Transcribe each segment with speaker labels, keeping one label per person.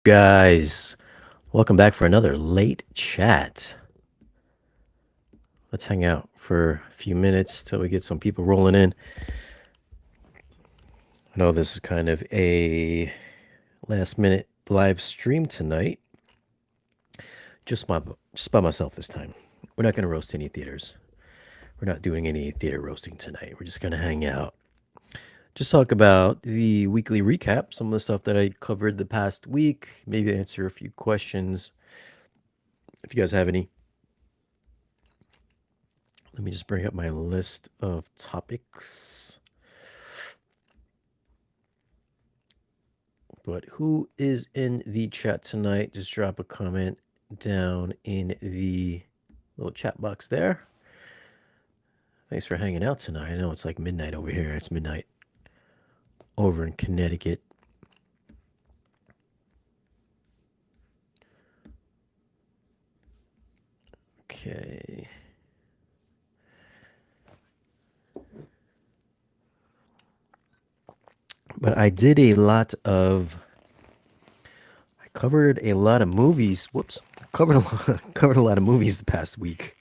Speaker 1: guys? Welcome back for another late chat. Let's hang out for a few minutes till we get some people rolling in. I know this is kind of a last minute live stream tonight. Just my just by myself this time. We're not going to roast any theaters. We're not doing any theater roasting tonight. We're just going to hang out. Just talk about the weekly recap, some of the stuff that I covered the past week, maybe answer a few questions if you guys have any. Let me just bring up my list of topics. But who is in the chat tonight? Just drop a comment down in the little chat box there. Thanks for hanging out tonight. I know it's like midnight over here. It's midnight over in Connecticut. Okay. But I did a lot of. I covered a lot of movies. Whoops. Covered a lot of movies the past week.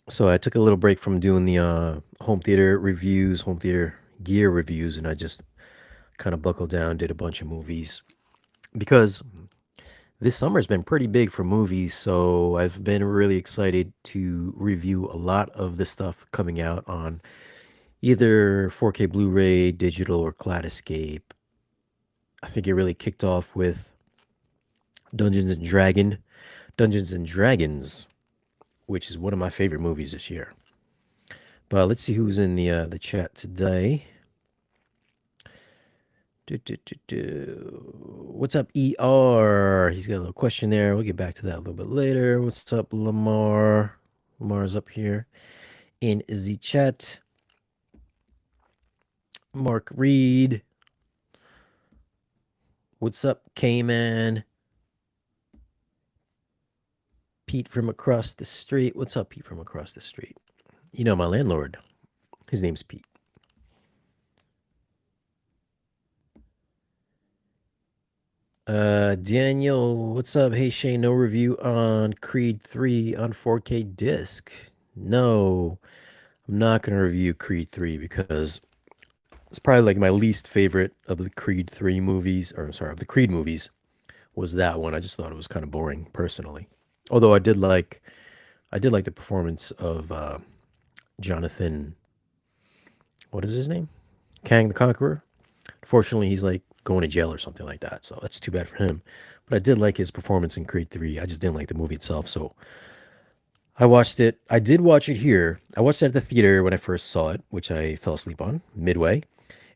Speaker 1: So I took a little break from doing the home theater reviews, home theater gear reviews, and I just kind of buckled down, did a bunch of movies because this summer has been pretty big for movies. So I've been really excited to review a lot of the stuff coming out on either 4K Blu-ray, digital, or Cloud Escape. I think it really kicked off with Dungeons and Dragons, which is one of my favorite movies this year. But let's see who's in the chat today. What's up, ER? He's got a little question there. We'll get back to that a little bit later. What's up, Lamar? Lamar's up here in the chat. Mark Reed. What's up, K-Man? Pete from across the street. What's up, Pete from across the street? You know, my landlord. His name's Pete. Daniel, what's up? Hey, Shane, no review on Creed 3 on 4K disc. No, I'm not going to review Creed 3 because it's probably like my least favorite of the Creed 3 movies, or I'm sorry, of the Creed movies, was that one. I just thought it was kind of boring personally. Although I did like the performance of Jonathan, what is his name? Kang the Conqueror. Unfortunately, he's like going to jail or something like that, so that's too bad for him. But I did like his performance in Creed 3. I just didn't like the movie itself, so I watched it. I did watch it here. I watched it at the theater when I first saw it, which I fell asleep on midway.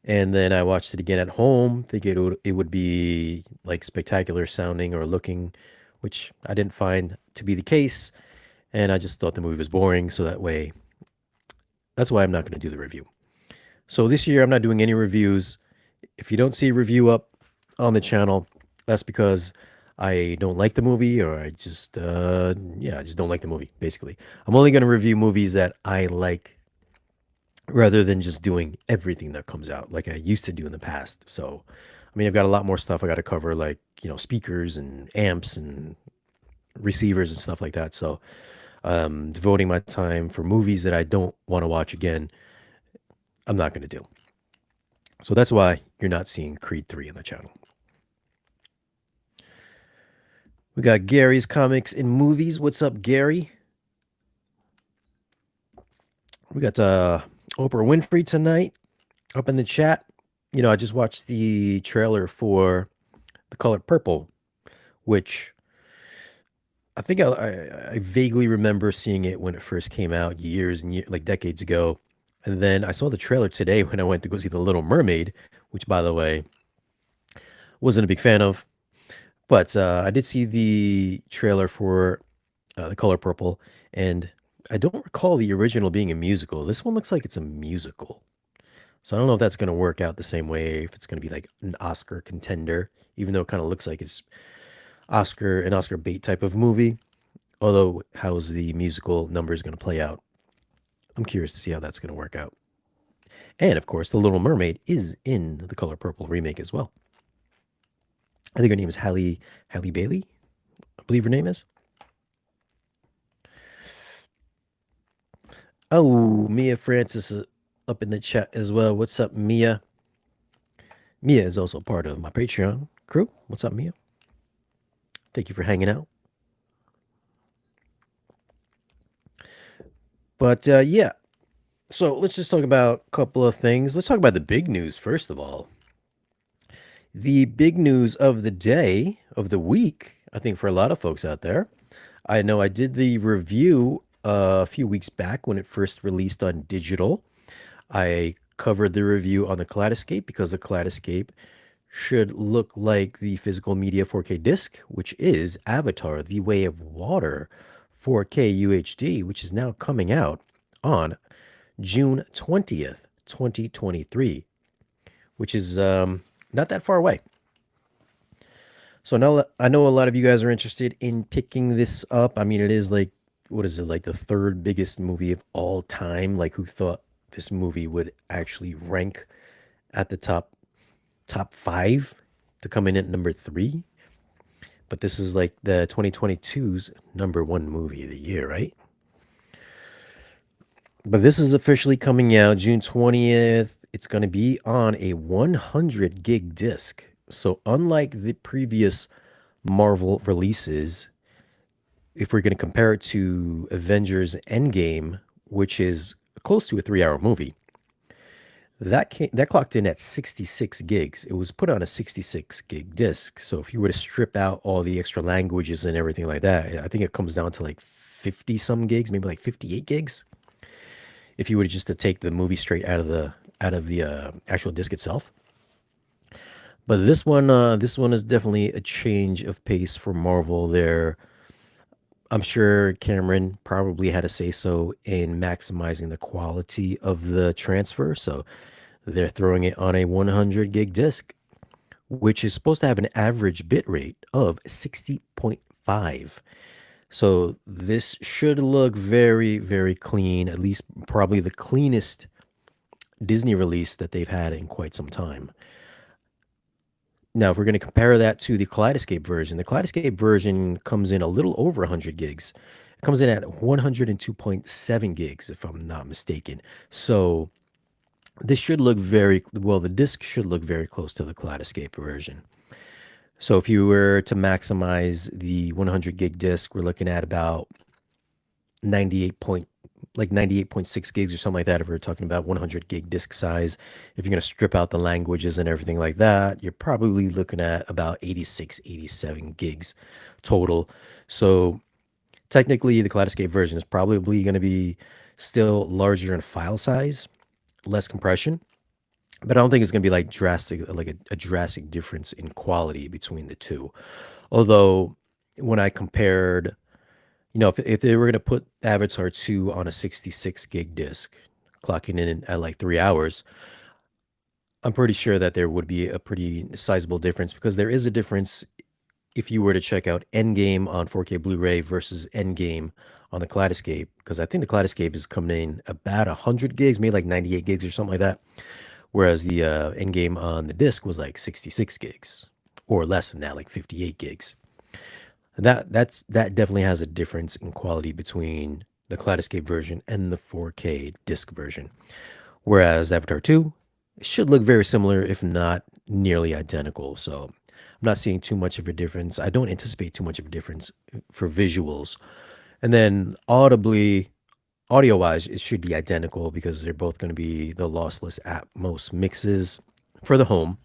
Speaker 1: And then I watched it again at home, thinking it would be like spectacular sounding or looking, which I didn't find to be the case. And I just thought the movie was boring, so that's why I'm not going to do the review. So this year, I'm not doing any reviews. If you don't see a review up on the channel, that's because I don't like the movie, or I just don't like the movie, basically. I'm only going to review movies that I like rather than just doing everything that comes out like I used to do in the past. So, I mean, I've got a lot more stuff I got to cover, like, speakers and amps and receivers and stuff like that. So, devoting my time for movies that I don't want to watch again, I'm not going to do. So that's why you're not seeing Creed 3 on the channel. We got Gary's Comics and Movies. What's up, Gary? We got Oprah Winfrey tonight up in the chat. I just watched the trailer for The Color Purple, which I think I vaguely remember seeing it when it first came out years and like decades ago. And then I saw the trailer today when I went to go see The Little Mermaid, which, by the way, wasn't a big fan of. But I did see the trailer for The Color Purple, and I don't recall the original being a musical. This one looks like it's a musical. So I don't know if that's going to work out the same way, if it's going to be like an Oscar contender, even though it kind of looks like it's an Oscar bait type of movie. Although, how's the musical numbers going to play out? I'm curious to see how that's going to work out. And of course, the Little Mermaid is in the Color Purple remake as well. I think her name is Halle Bailey. I believe her name is. Oh, Mia Francis up in the chat as well. What's up, Mia? Mia is also part of my Patreon crew. What's up, Mia? Thank you for hanging out. But yeah, so let's just talk about a couple of things. Let's talk about the big news first of all. The big news of the day, of the week, I think for a lot of folks out there. I know I did the review a few weeks back when it first released on digital. I covered the review on the Kaleidoscape because the Kaleidoscape should look like the physical media 4K disc, which is Avatar: The Way of Water 4K UHD, which is now coming out on June 20th, 2023, which is not that far away. So now I know a lot of you guys are interested in picking this up. I mean, it is like, what is it, like the third biggest movie of all time? Like, who thought this movie would actually rank at the top five to come in at number three? But this is like the 2022's number one movie of the year, right? But this is officially coming out June 20th. It's going to be on a 100 gig disc. So unlike the previous Marvel releases, if we're going to compare it to Avengers Endgame, which is close to a 3-hour movie, that clocked in at 66 gigs. It was put on a 66 gig disc. So if you were to strip out all the extra languages and everything like that, I think it comes down to like 50 some gigs, maybe like 58 gigs. If you were just to take the movie straight out of the actual disc itself. But this one is definitely a change of pace for Marvel. I'm sure Cameron probably had a say so in maximizing the quality of the transfer. So they're throwing it on a 100 gig disc, which is supposed to have an average bit rate of 60.5. So this should look very, very clean, at least probably the cleanest Disney release that they've had in quite some time. Now, if we're going to compare that to the Kaleidoscape version comes in a little over 100 gigs. It comes in at 102.7 gigs, if I'm not mistaken. So this should look the disc should look very close to the Kaleidoscape version. So if you were to maximize the 100 gig disc, we're looking at about 98.6 gigs or something like that. If we're talking about 100 gig disc size, if you're going to strip out the languages and everything like that, you're probably looking at about 86, 87 gigs total. So technically the Kaleidoscape version is probably going to be still larger in file size, less compression, but I don't think it's going to be like a drastic difference in quality between the two. Although when I compared, if they were going to put Avatar 2 on a 66 gig disc, clocking in at like 3 hours, I'm pretty sure that there would be a pretty sizable difference, because there is a difference if you were to check out Endgame on 4K Blu-ray versus Endgame on the Kaleidoscape, because I think the Kaleidoscape is coming in about 100 gigs, maybe like 98 gigs or something like that. Whereas the Endgame on the disc was like 66 gigs or less than that, like 58 gigs. That definitely has a difference in quality between the Kaleidoscape version and the 4K disc version. Whereas Avatar 2 should look very similar, if not nearly identical. So I'm not seeing too much of a difference. I don't anticipate too much of a difference for visuals. And then audio-wise, it should be identical, because they're both going to be the lossless Atmos mixes for the home,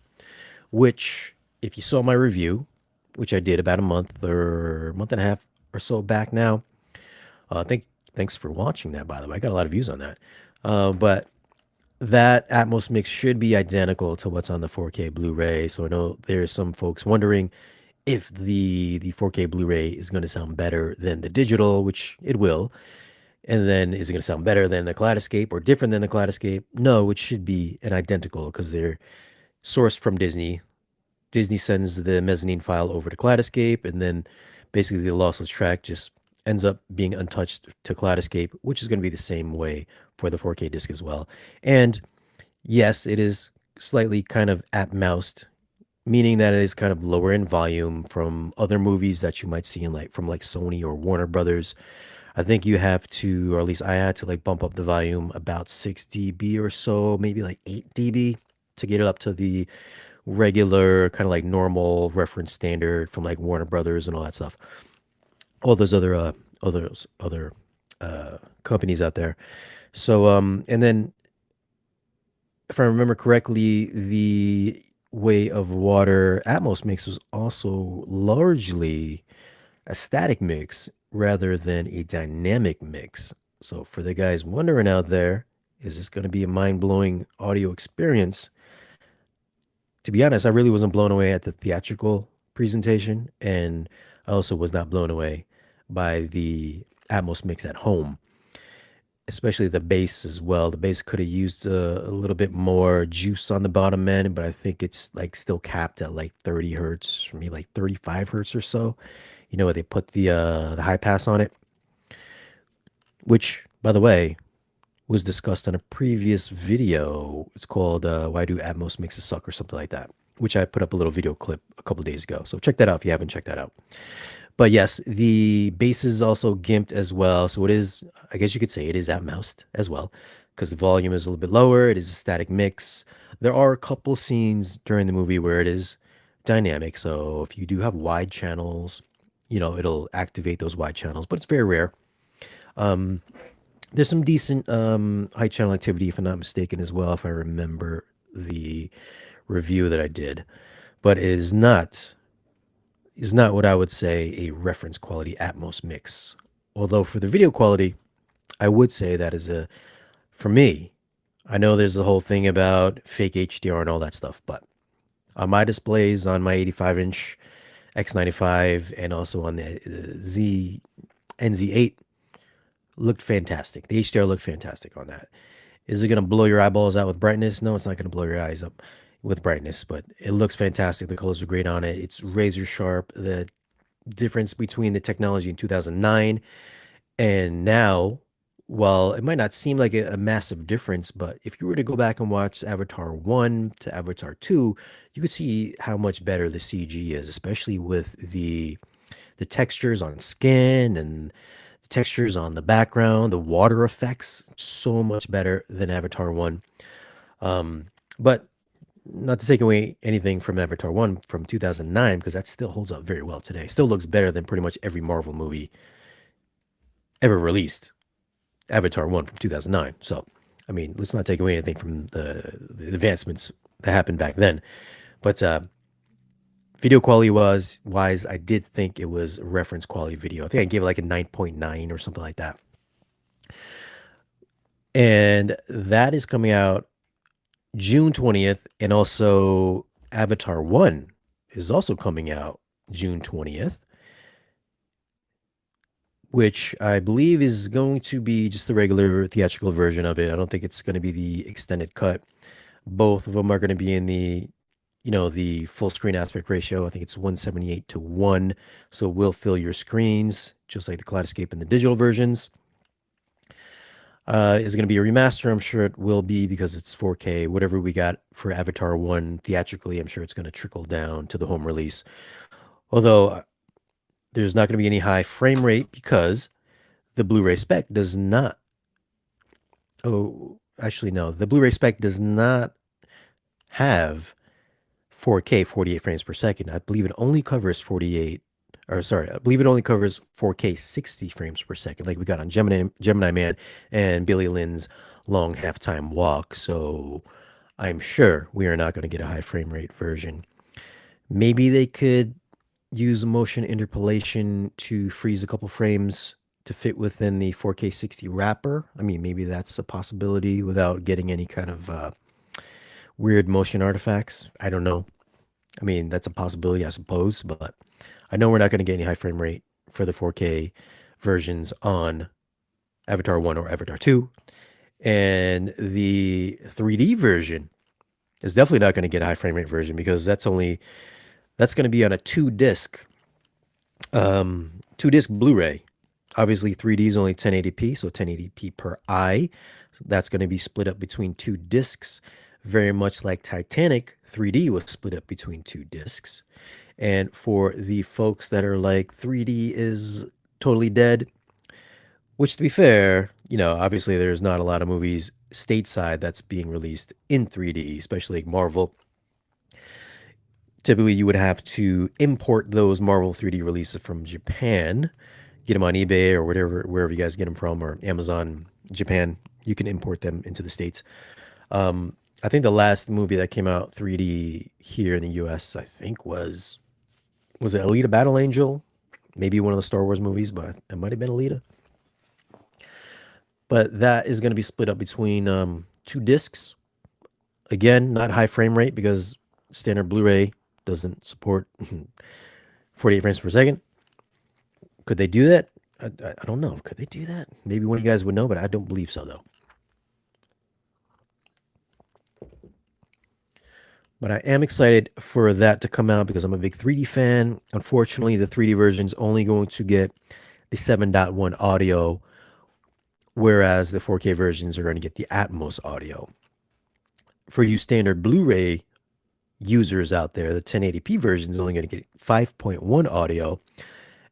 Speaker 1: which, if you saw my review, which I did about a month and a half or so back now, thanks for watching that, by the way. I got a lot of views on that. But that Atmos mix should be identical to what's on the 4K Blu-ray. So I know there's some folks wondering if the 4K Blu-ray is going to sound better than the digital, which it will. And then is it going to sound better than the Kaleidoscape or different than the Kaleidoscape? No, it should be an identical, because they're sourced from Disney. Disney sends the mezzanine file over to Kaleidoscape, and then basically the lossless track just ends up being untouched to Kaleidoscape, which is going to be the same way for the 4K disc as well. And Yes, it is slightly kind of at-moused, meaning that it is kind of lower in volume from other movies that you might see in like from like Sony or Warner Brothers. I think you have to, or at least I had to like bump up the volume about 6 dB or so, maybe like 8 dB to get it up to the regular kind of like normal reference standard from like Warner Brothers and all that stuff. All those other companies out there. So and then if I remember correctly, the Way of Water Atmos mix was also largely a static mix rather than a dynamic mix. So for the guys wondering out there, is this going to be a mind-blowing audio experience? To be honest, I really wasn't blown away at the theatrical presentation, and I also was not blown away by the Atmos mix at home, especially the bass as well. The bass could have used a little bit more juice on the bottom end, but I think it's like still capped at like 30 hertz, maybe like 35 hertz or so. You know, where they put the high pass on it, which, by the way, was discussed on a previous video. It's called "Why Do Atmos Mixes Suck" or something like that, which I put up a little video clip a couple days ago. So check that out if you haven't checked that out. But yes, the bass is also gimped as well. So it is, I guess you could say it is atmoused as well, because the volume is a little bit lower. It is a static mix. There are a couple scenes during the movie where it is dynamic. So if you do have wide channels, you know, it'll activate those wide channels, but it's very rare. There's some decent high channel activity, if I'm not mistaken, as well, if I remember the review that I did. But it is not what I would say a reference quality Atmos mix. Although for the video quality, I would say that is a, for me, I know there's the whole thing about fake HDR and all that stuff, but on my displays on my 85-inch X95 and also on the Z NZ8 looked fantastic. The HDR looked fantastic on that. Is it going to blow your eyeballs out with brightness? No, it's not going to blow your eyes up with brightness, but it looks fantastic. The colors are great on it. It's razor sharp. The difference between the technology in 2009 and now, while it might not seem like a massive difference, but if you were to go back and watch Avatar 1 to Avatar 2, you could see how much better the CG is, especially with the textures on skin and the textures on the background, the water effects, so much better than Avatar 1. But not to take away anything from Avatar 1 from 2009, because that still holds up very well today. Still looks better than pretty much every Marvel movie ever released. Avatar 1 from 2009. So, I mean, let's not take away anything from the advancements that happened back then. But video quality wise, I did think it was reference quality video. I think I gave it like a 9.9 or something like that. And that is coming out June 20th. And also Avatar 1 is also coming out June 20th, which I believe is going to be just the regular theatrical version of it. I don't think it's going to be the extended cut. Both of them are going to be in the full screen aspect ratio. I think it's 178 to 1. So it will fill your screens, just like the Kaleidoscape and the digital versions. Is it going to be a remaster? I'm sure it will be, because it's 4K. Whatever we got for Avatar 1 theatrically, I'm sure it's going to trickle down to the home release. Although there's not going to be any high frame rate, because the Blu-ray spec does not. Oh, actually, no. The Blu-ray spec does not have 4K 48 frames per second. I believe it only covers 48, or sorry, I believe it only covers 4K 60 frames per second, like we got on Gemini Man and Billy Lynn's Long Halftime Walk. So I'm sure we are not going to get a high frame rate version. Maybe they could use motion interpolation to freeze a couple frames to fit within the 4K 60 wrapper. I mean, maybe that's a possibility without getting any kind of weird motion artifacts. I don't know. I mean, that's a possibility, I suppose, but I know we're not going to get any high frame rate for the 4K versions on Avatar 1 or Avatar 2. And the 3D version is definitely not going to get a high frame rate version, because that's going to be on a two-disc Blu-ray. Obviously, 3D is only 1080p, so 1080p per eye. So that's going to be split up between two discs. Very much like Titanic, 3D was split up between two discs. And for the folks that are like 3D is totally dead, which to be fair, obviously there's not a lot of movies stateside that's being released in 3D, especially like Marvel. Typically, you would have to import those Marvel 3D releases from Japan, get them on eBay or whatever, wherever you guys get them from, or Amazon Japan. You can import them into the States. I think the last movie that came out 3D here in the US, I think was it Alita Battle Angel? Maybe one of the Star Wars movies, but it might have been Alita. But that is going to be split up between two discs. Again, not high frame rate because standard Blu-ray doesn't support 48 frames per second. Could they do that? I don't know. Could they do that? Maybe one of you guys would know, but I don't believe so, though. But I am excited for that to come out because I'm a big 3D fan. Unfortunately, the 3D version is only going to get the 7.1 audio, whereas the 4K versions are going to get the Atmos audio. For you standard Blu-ray users out there, the 1080p version is only going to get 5.1 audio.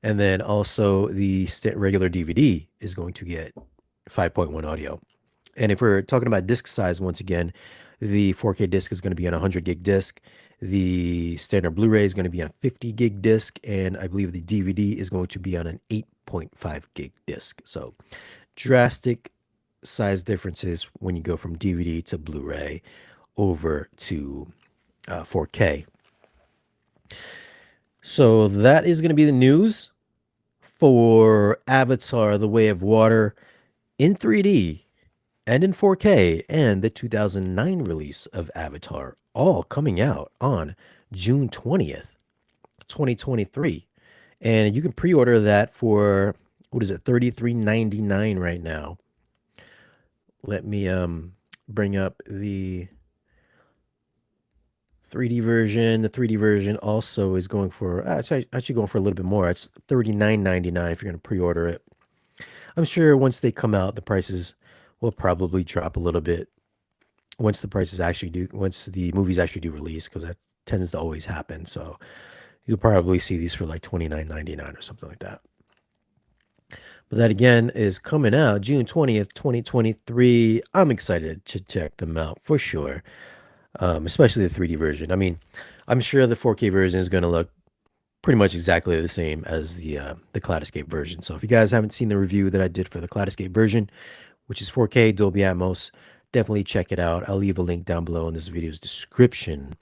Speaker 1: And then also the regular DVD is going to get 5.1 audio. And if we're talking about disc size, once again, the 4K disc is going to be on a 100 gig disc. The standard Blu-ray is going to be on a 50 gig disc. And I believe the DVD is going to be on an 8.5 gig disc. So drastic size differences when you go from DVD to Blu-ray over to 4K. So that is going to be the news for Avatar: The Way of Water in 3D and in 4K, and the 2009 release of Avatar, all coming out on June 20th, 2023. And you can pre-order that for, what is it, $33.99 right now. Let me bring up the 3D version. The 3D version also is going for, it's actually going for a little bit more. It's $39.99 if you're going to pre-order it. I'm sure once they come out, the prices will probably drop a little bit once the movies actually do release, because that tends to always happen. So you'll probably see these for like $29.99 or something like that. But that again is coming out June 20th, 2023. I'm excited to check them out for sure. Especially the 3D version. I mean, I'm sure the 4K version is going to look pretty much exactly the same as the Cloud Escape version. So if you guys haven't seen the review that I did for the Cloud Escape version, which is 4K Dolby Atmos, definitely check it out. I'll leave a link down below in this video's description.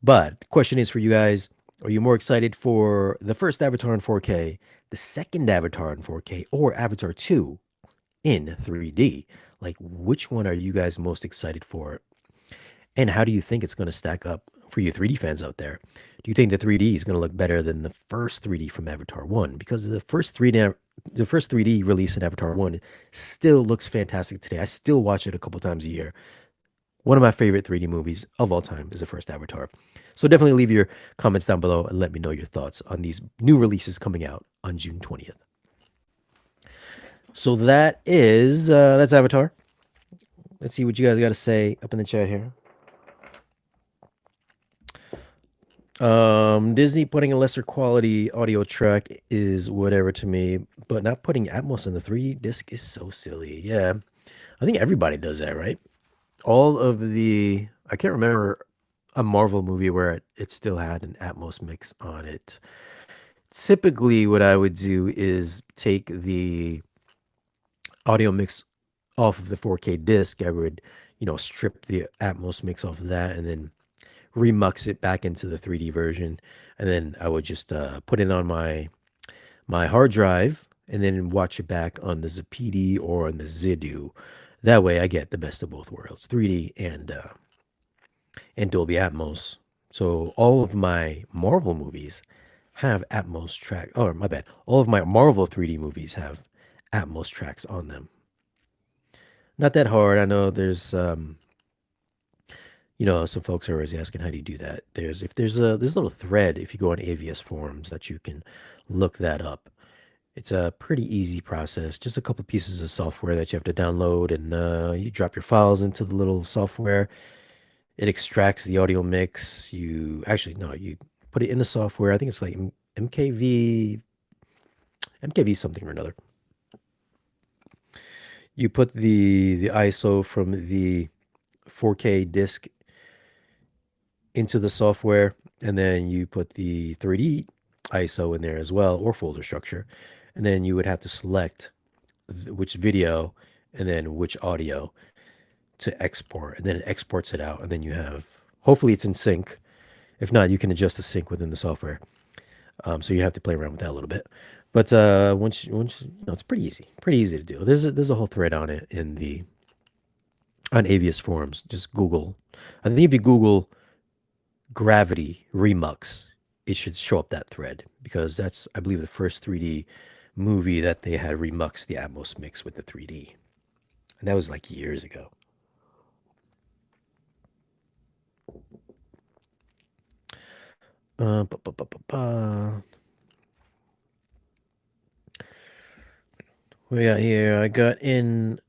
Speaker 1: But the question is for you guys, are you more excited for the first Avatar in 4K, the second Avatar in 4K, or Avatar 2 in 3D? Like, which one are you guys most excited for? And how do you think it's going to stack up for you 3D fans out there? Do you think the 3D is going to look better than the first 3D from Avatar 1? Because the first 3D release in Avatar 1 still looks fantastic today. I still watch it a couple times a year. One of my favorite 3D movies of all time is the first Avatar. So definitely leave your comments down below and let me know your thoughts on these new releases coming out on June 20th. So that's Avatar. Let's see what you guys got to say up in the chat here. Disney putting a lesser quality audio track is whatever to me, but not putting Atmos on the 3D disc is so silly. Yeah, I think everybody does that, right? I can't remember a Marvel movie where it still had an Atmos mix on it. Typically, what I would do is take the audio mix off of the 4K disc. I would, strip the Atmos mix off of that and then remux it back into the 3D version, and then I would just put it on my hard drive and then watch it back on the Zapidi or on the Zidu. That way I get the best of both worlds, 3D and Dolby Atmos. So all of my Marvel movies have Atmos track. Oh, my bad. All of my Marvel 3D movies have Atmos tracks on them. Not that hard. I know there's some folks are always asking, how do you do that? There's a little thread if you go on AVS forums that you can look that up. It's a pretty easy process. Just a couple pieces of software that you have to download, and you drop your files into the little software. It extracts the audio mix. You actually no, you put it in the software. I think it's like MKV something or another. You put the ISO from the 4K disc into the software, and then you put the 3D ISO in there as well, or folder structure, and then you would have to select which video and then which audio to export, and then it exports it out, and then you have hopefully it's in sync. If not, you can adjust the sync within the software. So you have to play around with that a little bit. But it's pretty easy to do. There's a whole thread on it in the on Avius forums. Just Google. I think if you Google Gravity Remux, it should show up that thread because that's I believe the first 3D movie that they had remux the Atmos mix with the 3D, and that was like years ago. Uh, ba, ba, ba, ba, ba. What we got here? I got in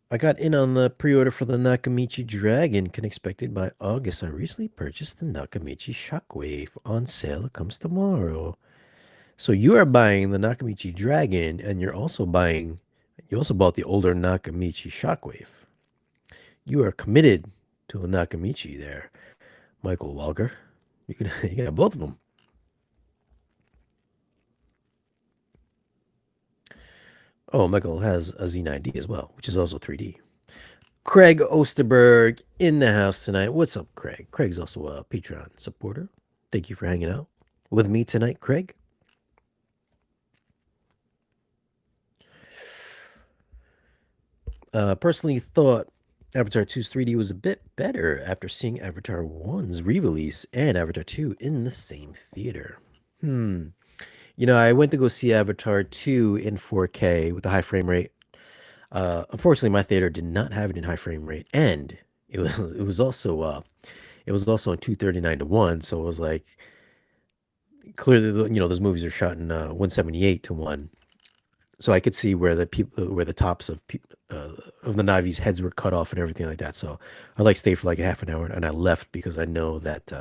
Speaker 1: on the pre-order for the Nakamichi Dragon. Can expect it by August. I recently purchased the Nakamichi Shockwave on sale. It comes tomorrow. So you are buying the Nakamichi Dragon, and you also bought the older Nakamichi Shockwave. You are committed to the Nakamichi there, Michael Walker. You can have both of them. Oh, Michael has a Z9D as well, which is also 3D. Craig Osterberg in the house tonight. What's up, Craig? Craig's also a Patreon supporter. Thank you for hanging out with me tonight, Craig. Personally thought Avatar 2's 3D was a bit better after seeing Avatar 1's re-release and Avatar 2 in the same theater. I went to go see Avatar 2 in 4K with a high frame rate. Unfortunately, my theater did not have it in high frame rate, and it was also in 239:1. So it was like clearly, those movies are shot in 178:1. So I could see where the tops of the Navi's heads were cut off and everything like that. So I stayed for like a half an hour and I left because I know that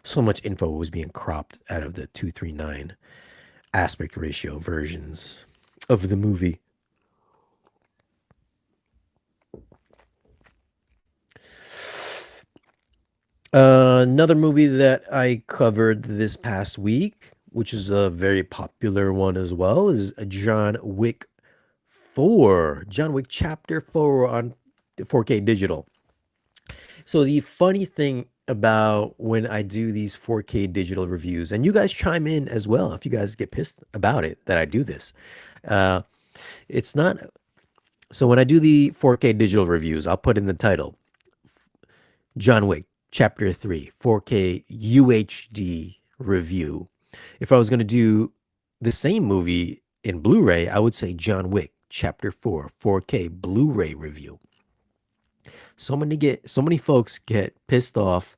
Speaker 1: so much info was being cropped out of the 239 aspect ratio versions of the movie. Another movie that I covered this past week, which is a very popular one as well, is John Wick 4. John Wick Chapter 4 on 4K digital. So the funny thing about when I do these 4K digital reviews, and you guys chime in as well if you guys get pissed about it that I do this. It's not so when I do the 4K digital reviews, I'll put in the title John Wick Chapter 3 4K UHD review. If I was going to do the same movie in Blu-ray, I would say John Wick Chapter 4 4K Blu-ray review. So many folks get pissed off.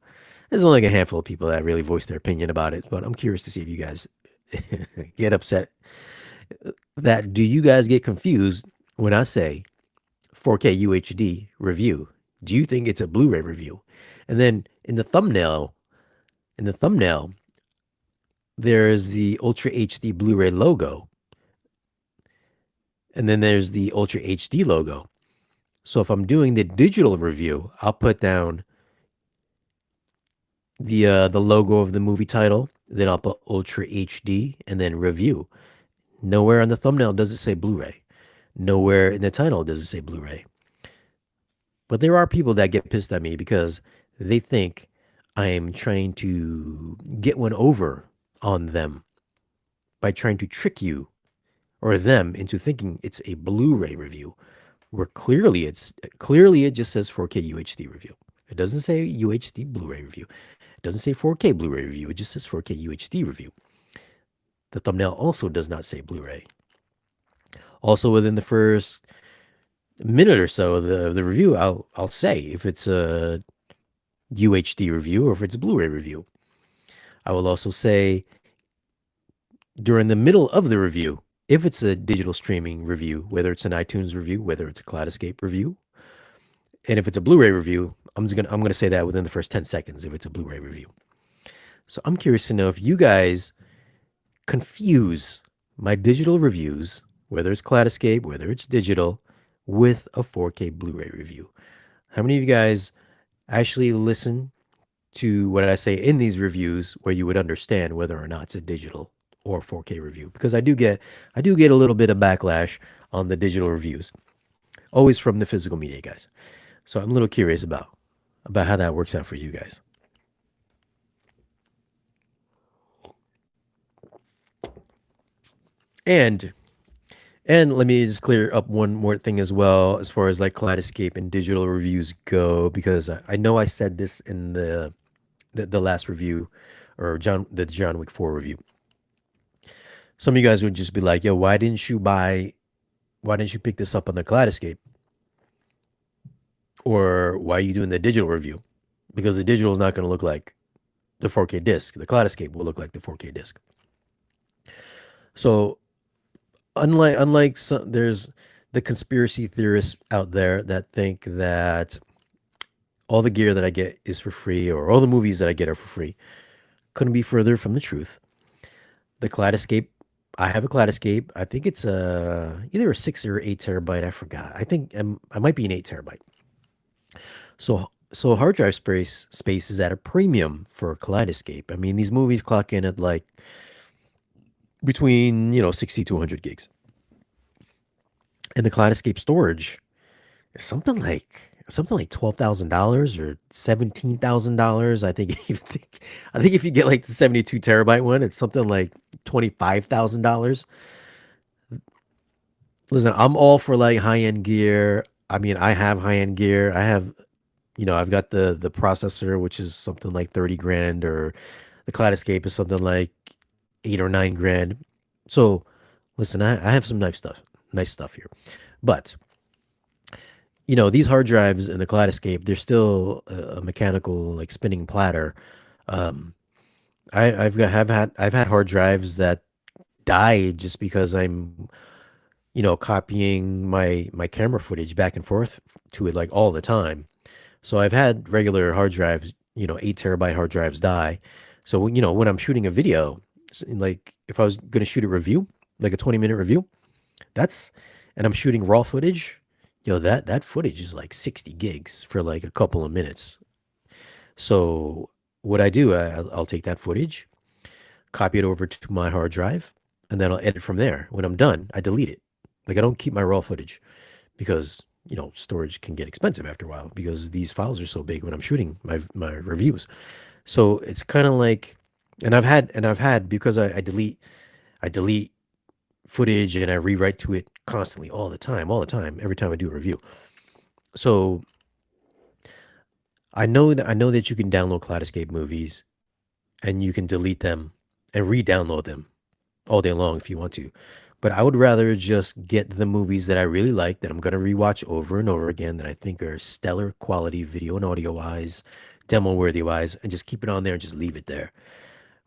Speaker 1: There's only like a handful of people that really voice their opinion about it, but I'm curious to see if you guys get upset. Do you guys get confused when I say 4K UHD review? Do you think it's a Blu-ray review? And then in the thumbnail, there's the Ultra HD Blu-ray logo. And then there's the Ultra HD logo. So if I'm doing the digital review, I'll put down the logo of the movie title, then I'll put Ultra HD and then review. Nowhere on the thumbnail does it say Blu-ray. Nowhere in the title does it say Blu-ray. But there are people that get pissed at me because they think I am trying to get one over on them by trying to trick you or them into thinking it's a Blu-ray review, where clearly it just says 4K UHD review. It doesn't say UHD Blu-ray review. It doesn't say 4K Blu-ray review. It just says 4K UHD review. The thumbnail also does not say Blu-ray. Also, within the first minute or so of the review, I'll say if it's a UHD review or if it's a Blu-ray review. I will also say during the middle of the review, if it's a digital streaming review, whether it's an iTunes review, whether it's a Cloud Escape review, and if it's a Blu-ray review, I'm gonna say that within the first 10 seconds if it's a Blu-ray review. So I'm curious to know if you guys confuse my digital reviews, whether it's Cladescape, whether it's digital, with a 4K Blu-ray review. How many of you guys actually listen to what I say in these reviews where you would understand whether or not it's a digital or 4K review? Because I do get a little bit of backlash on the digital reviews, always from the physical media guys. So I'm a little curious about how that works out for you guys. And And let me just clear up one more thing as well, as far as like Kaleidoscape and digital reviews go, because I know I said this in the last review, or the John Wick 4 review. Some of you guys would just be like, "Yo, why didn't you pick this up on the Kaleidoscape, or why are you doing the digital review? Because the digital is not going to look like the 4K disc. The Kaleidoscape will look like the 4K disc." So unlike some, there's the conspiracy theorists out there that think that all the gear that I get is for free, or all the movies that I get are for free. Couldn't be further from the truth. The Kaleidoscape, I have a Kaleidoscape. I think it's either a 6 or 8 terabyte. I forgot. I think I might be an 8 terabyte. So hard drive space is at a premium for a Kaleidoscape. I mean, these movies clock in at like between 60 to 100 gigs, and the Kaleidoscape storage is something like $12,000 or $17,000. I think if you get like the 72 terabyte one, it's something like $25,000. Listen, I'm all for like high end gear. I mean, I have high end gear. I've got the processor, which is something like 30 grand, or the Kaleidoscape is something like 8 or 9 grand. So, listen, I have some nice stuff here, but these hard drives in the Kaleidoscape, they're still a mechanical, like spinning platter. Um, I've had hard drives that died just because I'm copying my camera footage back and forth to it like all the time. So I've had regular hard drives, 8 terabyte hard drives die. So when I'm shooting a video, like if I was gonna shoot a review, like a 20-minute review, that's and I'm shooting raw footage, that footage is like 60 gigs for like a couple of minutes. So what I do, I'll take that footage, copy it over to my hard drive, and then I'll edit from there. When I'm done, I delete it. Like I don't keep my raw footage because storage can get expensive after a while because these files are so big when I'm shooting my reviews. So it's kind of like, and I've had because I delete footage and I rewrite to it constantly all the time, every time I do a review. So I know that you can download Kaleidoscape movies and you can delete them and re-download them all day long if you want to. But I would rather just get the movies that I really like, that I'm going to rewatch over and over again, that I think are stellar quality video and audio wise, demo worthy wise, and just keep it on there and just leave it there,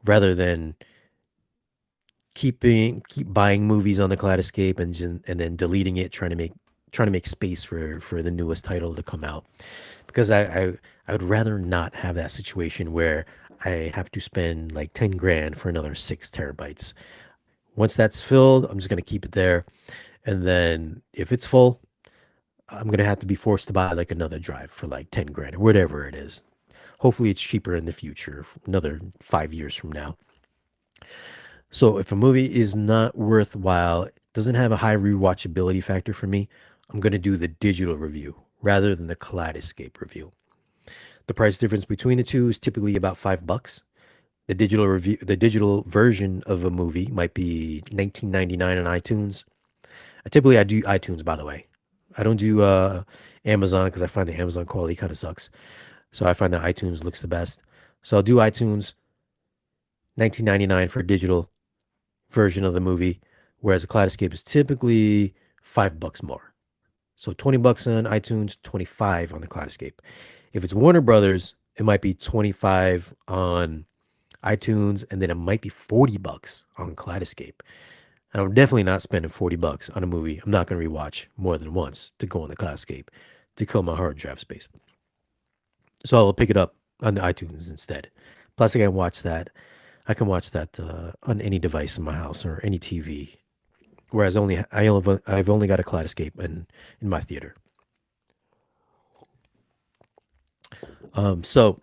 Speaker 1: rather than keep buying movies on the Kaleidoscape and then deleting it, trying to make space for the newest title to come out. Because I would rather not have that situation where I have to spend like 10 grand for another 6 terabytes. Once that's filled, I'm just going to keep it there. And then if it's full, I'm going to have to be forced to buy like another drive for like 10 grand or whatever it is. Hopefully it's cheaper in the future, another 5 years from now. So if a movie is not worthwhile, doesn't have a high rewatchability factor for me, I'm going to do the digital review rather than the Kaleidoscape review. The price difference between the two is typically about $5. The digital version of a movie might be $19.99 on iTunes. I do iTunes, by the way. I don't do Amazon because I find the Amazon quality kind of sucks. So I find that iTunes looks the best. So I'll do iTunes, $19.99 for a digital version of the movie, whereas a Kaleidoscape is typically $5 more. So $20 on iTunes, 25 on the Kaleidoscape. If it's Warner Brothers, it might be 25 on iTunes, and then it might be $40 on Kaleidoscape. And I'm definitely not spending $40 on a movie I'm not going to rewatch more than once to go on the Kaleidoscape to kill my hard drive space. So I'll pick it up on the iTunes instead. Plus, I can watch that. I can watch that on any device in my house or any TV. Whereas I've only got a Kaleidoscape in my theater. So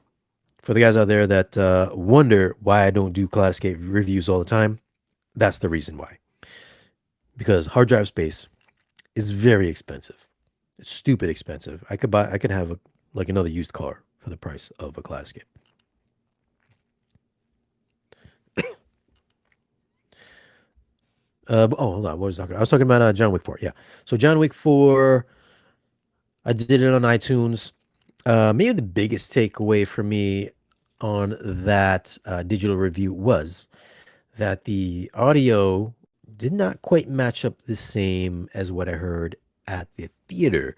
Speaker 1: for the guys out there that wonder why I don't do Kaleidoscape reviews all the time, that's the reason why. Because hard drive space is very expensive. It's stupid expensive. I could have like another used car for the price of a Kaleidoscape. Hold on. What was I talking? I was talking about John Wick 4. Yeah. So John Wick 4, I did it on iTunes. Maybe the biggest takeaway for me on that digital review was that the audio did not quite match up the same as what I heard at the theater.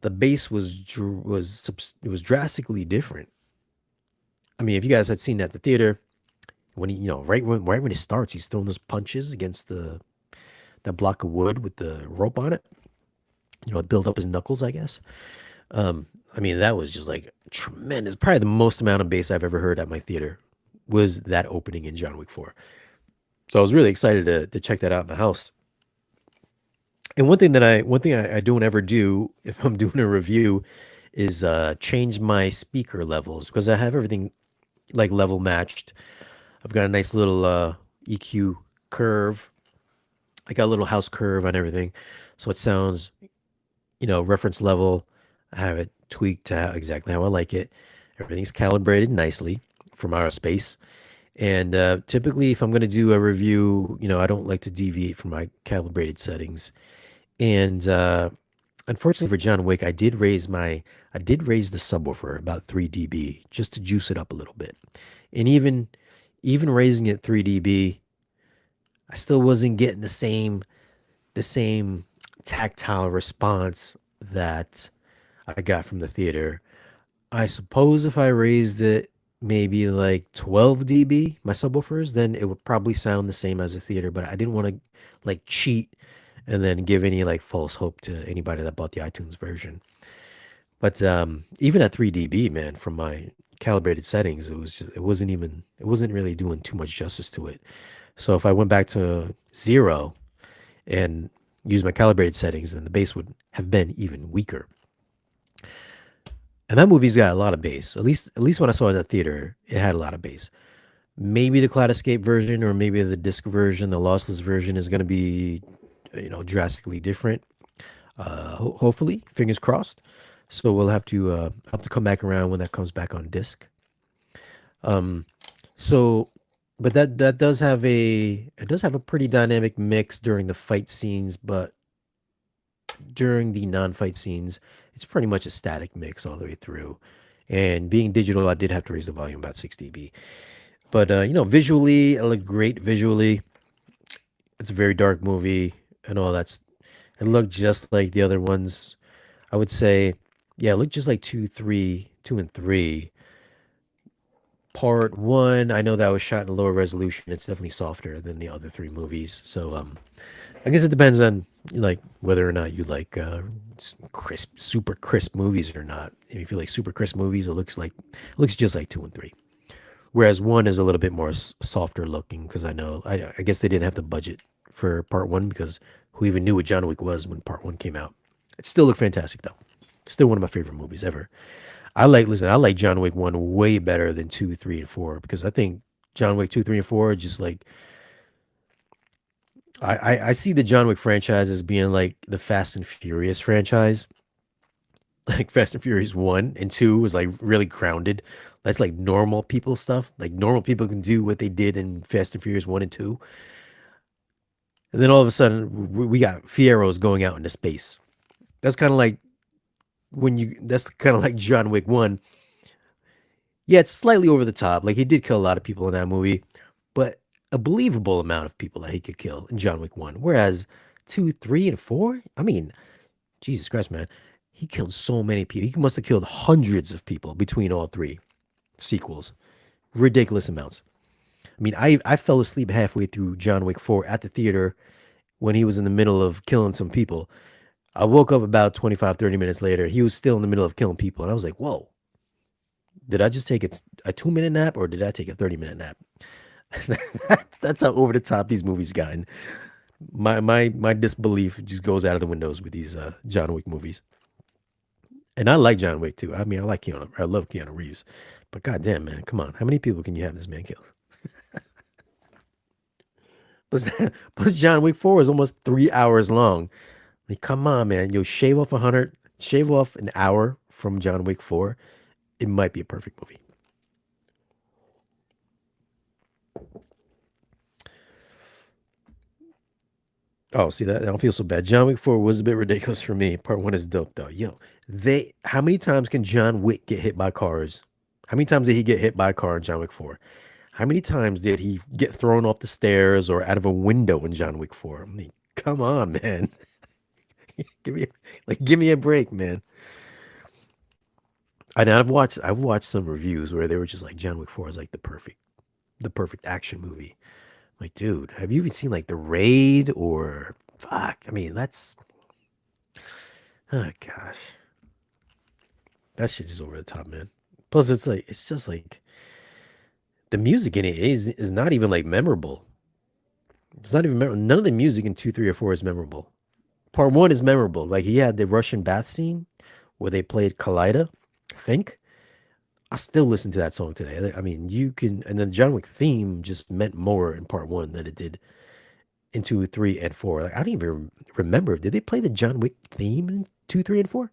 Speaker 1: The bass it was drastically different. I mean, if you guys had seen it at the theater, when right when it starts, he's throwing those punches against the that block of wood with the rope on it. It built up his knuckles, I guess. I mean, that was just like tremendous. Probably the most amount of bass I've ever heard at my theater was that opening in John Wick 4. So I was really excited to check that out in the house. And one thing I don't ever do if I'm doing a review is change my speaker levels because I have everything like level matched. I've got a nice little EQ curve. I got a little house curve on everything, so it sounds reference level. I have it tweaked to exactly how I like it. Everything's calibrated nicely from our space. And typically, if I'm going to do a review, I don't like to deviate from my calibrated settings. And unfortunately for John Wick, I did raise the subwoofer about 3 dB just to juice it up a little bit. And even raising it 3 dB, I still wasn't getting the same tactile response that I got from the theater. I suppose if I raised it maybe like 12 dB, my subwoofers, then it would probably sound the same as a theater, but I didn't want to like cheat and then give any like false hope to anybody that bought the iTunes version. But even at 3 dB, man, from my calibrated settings, it wasn't really doing too much justice to it. So if I went back to 0 and used my calibrated settings, then the bass would have been even weaker. And that movie's got a lot of bass. At least when I saw it at the theater, it had a lot of bass. Maybe the Kaleidoscape version or maybe the disc version, the lossless version is going to be, drastically different. Hopefully, fingers crossed. So we'll have to come back around when that comes back on disc. Um, so, but that does have it does have a pretty dynamic mix during the fight scenes, but during the non-fight scenes, it's pretty much a static mix all the way through. And being digital, I did have to raise the volume about 6 dB. But visually, it looked great visually. It's a very dark movie and all that's. It looked just like the other ones. I would say, yeah, it looked just like two and three. Part one, I know that was shot in a lower resolution. It's definitely softer than the other three movies. So I guess it depends on like whether or not you like super crisp movies or not. If you like super crisp movies, it looks just like two and three. Whereas one is a little bit more softer looking because I guess they didn't have the budget for part one because who even knew what John Wick was when part one came out. It still looked fantastic though. Still one of my favorite movies ever. I like John Wick 1 way better than 2, 3, and 4 because I think John Wick 2, 3, and 4 are just like I see the John Wick franchise as being like the Fast and Furious franchise. Like Fast and Furious 1 and 2 was like really grounded. That's like normal people stuff. Like normal people can do what they did in Fast and Furious 1 and 2. And then all of a sudden we got Fieros going out into space. That's kind of like that's kind of like John Wick 1. Yeah, it's slightly over the top. Like he did kill a lot of people in that movie, but a believable amount of people that he could kill in John Wick 1. Whereas 2, 3, and 4, I mean, Jesus Christ, man. He killed so many people. He must have killed hundreds of people between all three sequels. Ridiculous amounts. I mean, I fell asleep halfway through John Wick 4 at the theater when he was in the middle of killing some people. I woke up about 25, 30 minutes later. He was still in the middle of killing people. And I was like, whoa. did I just take a 2 minute nap or did I take a 30 minute nap? That's how over the top these movies gotten. My disbelief just goes out of the windows with these John Wick movies. And I like John Wick too. I mean, I like Keanu. I love Keanu Reeves. But goddamn, man, come on, how many people can you have this man kill? Plus, plus John Wick 4 is almost 3 hours long. Like, come on, man, yo, shave off an hour from John Wick 4. It might be a perfect movie. Oh, see that? I don't feel so bad. John Wick 4 was a bit ridiculous for me. Part one is dope though. Yo, how many times can John Wick get hit by cars? How many times did he get hit by a car in John Wick 4? How many times did he get thrown off the stairs or out of a window in John Wick 4? I mean, come on, man. Give me a break, man. I've watched some reviews where they were just like John Wick 4 is like the perfect action movie. Like, dude, have you even seen like The Raid or fuck? I mean, oh gosh, that shit is over the top, man. Plus, it's just like the music in it is not even like memorable. It's not even memorable. None of the music in 2, 3, or 4 is memorable. Part one is memorable. Like he had the Russian bath scene where they played Kaleida. Think I still listen to that song today. I mean, you can, and then the John Wick theme just meant more in part one than it did in 2, 3, and 4. Like I don't even remember. Did they play the John Wick theme in 2, 3, and 4?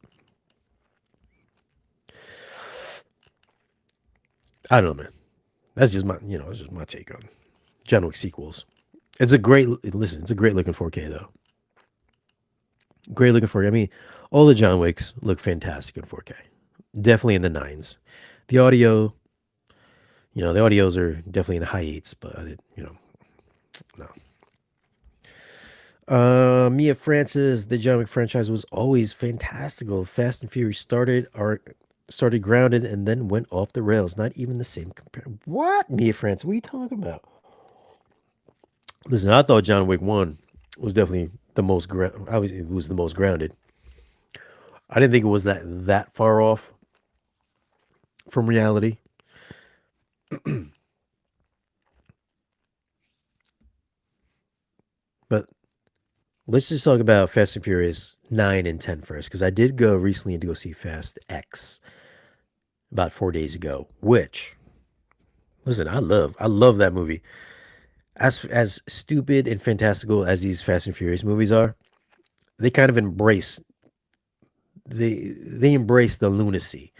Speaker 1: I don't know, man. That's just my take on John Wick sequels. It's a great looking 4K though. Great looking 4K. I mean, all the John Wicks look fantastic in 4K. Definitely in the nines. The audio, the audios are definitely in the high eights, but no. Mia Francis, the John Wick franchise was always fantastical. Fast and Furious started grounded and then went off the rails. Not even the same compare. What, Mia Francis? What are you talking about? Listen, I thought John Wick 1 was definitely the most it was the most grounded. I didn't think it was that far off from reality. But let's just talk about Fast and Furious 9 and 10 first, because I did go recently to go see Fast X about 4 days ago. Which, listen, I love that movie. As stupid and fantastical as these Fast and Furious movies are, they kind of they embrace the lunacy.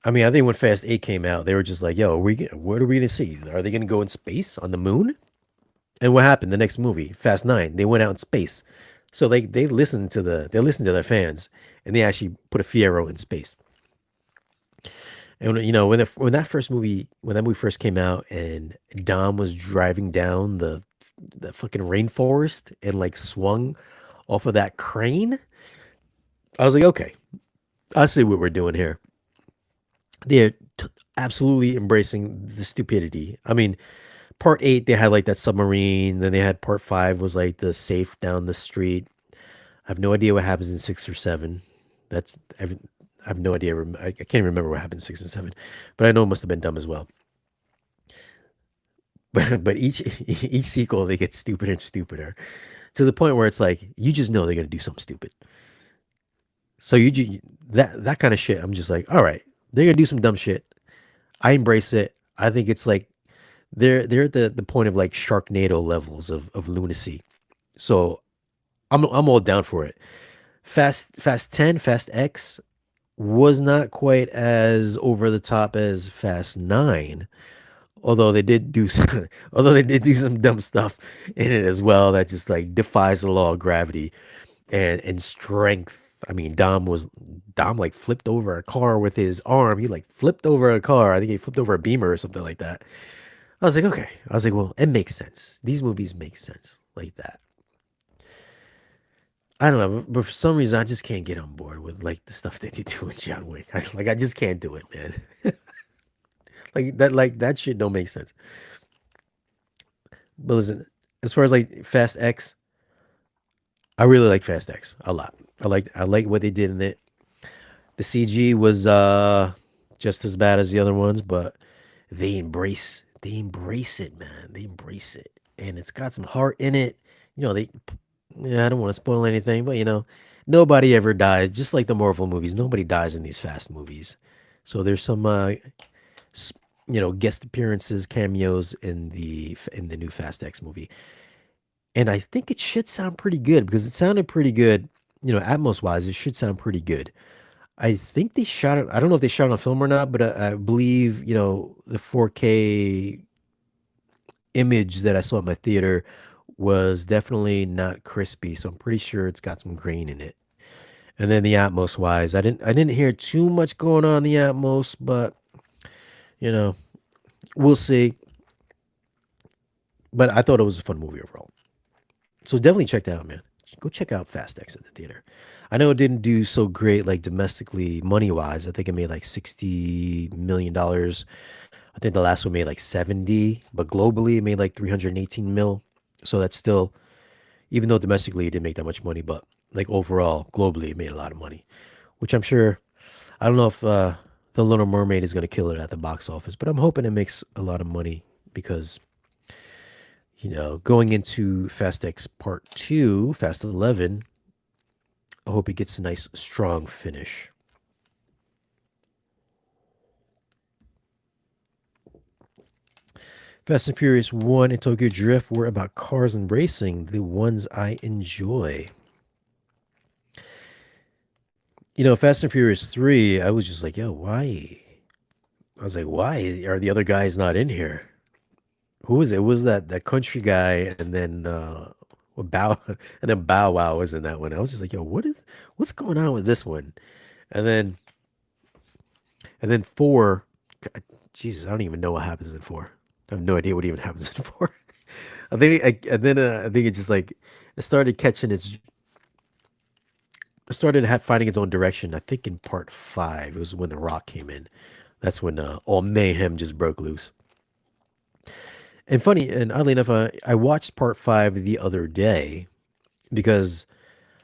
Speaker 1: I mean, I think when Fast 8 came out, they were just like, "Yo, what are we gonna see? Are they gonna go in space on the moon?" And what happened? The next movie, Fast 9, they went out in space. So they listened to their fans, and they actually put a Fiero in space. And when that movie first came out, and Dom was driving down the fucking rainforest and like swung off of that crane, I was like, okay, I see what we're doing here. They're absolutely embracing the stupidity. I mean, part 8 they had like that submarine, then they had part 5 was like the safe down the street. I have no idea what happens in 6 or 7. I have no idea. I can't remember what happened in 6 and 7, but I know it must have been dumb as well. But each sequel they get stupider and stupider to the point where it's like you just know they're gonna do something stupid. So that kind of shit. I'm just like, all right, they're gonna do some dumb shit. I embrace it. I think it's like they're at the point of like Sharknado levels of lunacy. So I'm all down for it. Fast 10, Fast X was not quite as over the top as Fast 9. Although they did do some dumb stuff in it as well that just like defies the law of gravity and strength. I mean, Dom like flipped over a car with his arm. He like flipped over a car. I think he flipped over a Beamer or something like that. I was like, okay. I was like, well, it makes sense. These movies make sense like that. I don't know, but for some reason, I just can't get on board with like the stuff that they do in John Wick. I just can't do it, man. Like that shit don't make sense. But listen, as far as like Fast X, I really like Fast X a lot. I like what they did in it. The CG was just as bad as the other ones, but they embrace it, man. They embrace it, and it's got some heart in it. You know, they yeah, I don't want to spoil anything, but nobody ever dies. Just like the Marvel movies, nobody dies in these Fast movies. So there's some s- guest appearances, cameos in the new Fast X movie, and I think it should sound pretty good because it sounded pretty good. Atmos wise, it should sound pretty good. I think they shot it. I don't know if they shot it on film or not, but I believe the 4K image that I saw at my theater was definitely not crispy. So I'm pretty sure it's got some grain in it. And then the Atmos wise, I didn't hear too much going on in the Atmos, but you know we'll see. But I thought it was a fun movie overall. So definitely check that out, man. Go check out Fast X at the theater. I know it didn't do so great like domestically money wise. I think it made like $60 million. I think the last one made like 70, but globally it made like 318 mil. So that's still, even though domestically it didn't make that much money, but like overall globally it made a lot of money, which I'm sure. I don't know if the Little Mermaid is going to kill it at the box office, but I'm hoping it makes a lot of money because going into Fast X Part 2, Fast 11, I hope it gets a nice, strong finish. Fast and Furious 1 and Tokyo Drift were about cars and racing, the ones I enjoy. Fast and Furious 3, I was just like, yo, why? I was like, why are the other guys not in here? Who was it? It was that country guy, and then Bow, and then Bow Wow was in that one. I was just like, yo, what's going on with this one? And then four, God, Jesus, I don't even know what happens in four. I have no idea what even happens in four. I think it just like it started catching its, it started finding its own direction. I think in part five, it was when The Rock came in. That's when all mayhem just broke loose. And funny, and oddly enough, I watched part five the other day because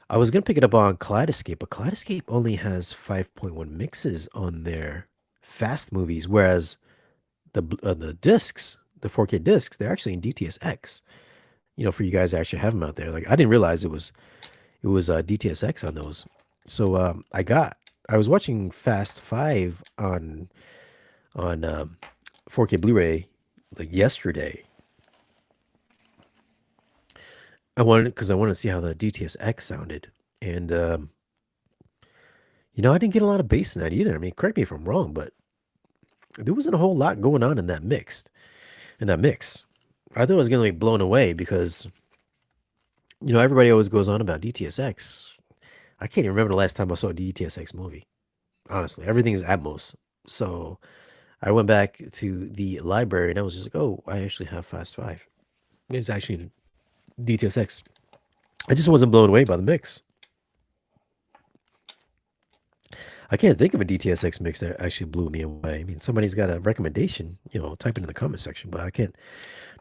Speaker 1: I was gonna pick it up on Kaleidoscape, but Kaleidoscape only has 5.1 mixes on their fast movies, whereas the discs, the 4K discs, they're actually in DTSX. For you guys that actually have them out there. Like I didn't realize it was DTSX on those. So I was watching Fast Five on 4K Blu-ray like yesterday. I wanted to see how the DTSX sounded, and I didn't get a lot of bass in that either. I mean, correct me if I'm wrong, but there wasn't a whole lot going on in that mix. I thought I was gonna be blown away because everybody always goes on about DTSX. I can't even remember the last time I saw a DTSX movie. Honestly, everything is Atmos. So I went back to the library and I was just like, oh, I actually have Fast Five. It's actually DTSX. I just wasn't blown away by the mix. I can't think of a DTSX mix that actually blew me away. I mean, somebody's got a recommendation, type it in the comment section, but I can't.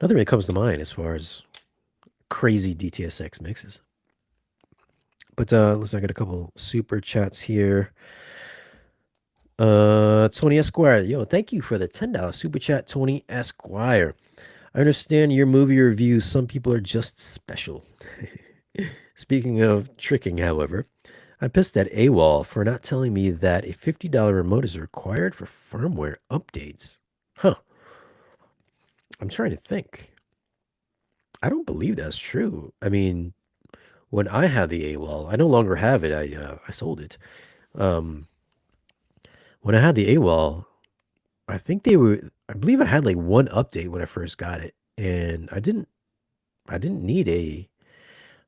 Speaker 1: Nothing really comes to mind as far as crazy DTSX mixes. But listen, I got a couple super chats here. Tony Esquire, yo, thank you for the $10 super chat, Tony Esquire. I understand your movie reviews. Some people are just special. Speaking of tricking, however, I'm pissed at AWOL for not telling me that a $50 remote is required for firmware updates. Huh. I'm trying to think. I don't believe that's true. I mean, when I had the AWOL, I no longer have it. I sold it. Um, when I had the AWOL, I think they were. I believe I had like one update when I first got it, and I didn't need a.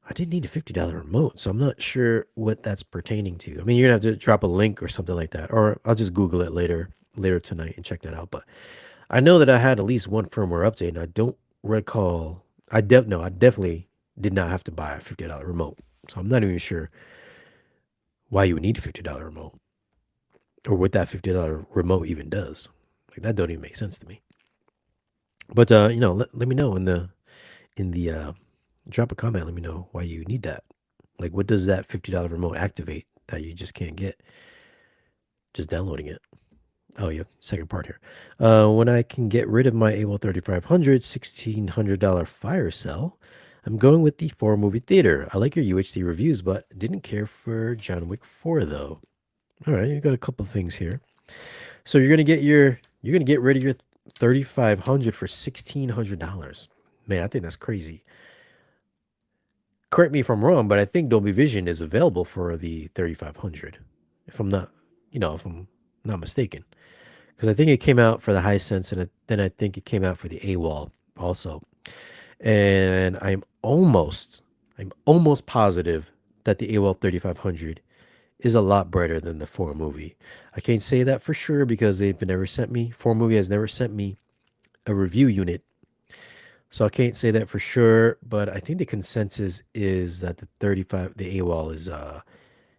Speaker 1: I didn't need a $50 remote, so I'm not sure what that's pertaining to. I mean, you're gonna have to drop a link or something like that, or I'll just Google it later tonight and check that out. But I know that I had at least one firmware update, and I don't recall. I definitely did not have to buy a $50 remote, so I'm not even sure why you would need a $50 remote or what that $50 remote even does. Like that don't even make sense to me. But let me know in the drop a comment. Let me know why you need that. Like, what does that $50 remote activate that you just can't get just downloading it? Oh, yeah, second part here. When I can get rid of my AWOL 3500 $1,600 fire cell, I'm going with the 4 movie theater. I like your UHD reviews, but didn't care for John Wick 4 though. All right, you got a couple things here. So you're gonna get rid of your 3500 for $1,600. Man, I think that's crazy. Correct me if I'm wrong, but I think Dolby Vision is available for the 3500. If I'm not, if I'm not mistaken. Because I think it came out for the Hisense, and then I think it came out for the AWOL also. And I'm almost positive that the AWOL 3500 is a lot brighter than the 4 movie. I can't say that for sure because they've never sent me 4 movie has never sent me a review unit, so I can't say that for sure. But I think the consensus is that the AWOL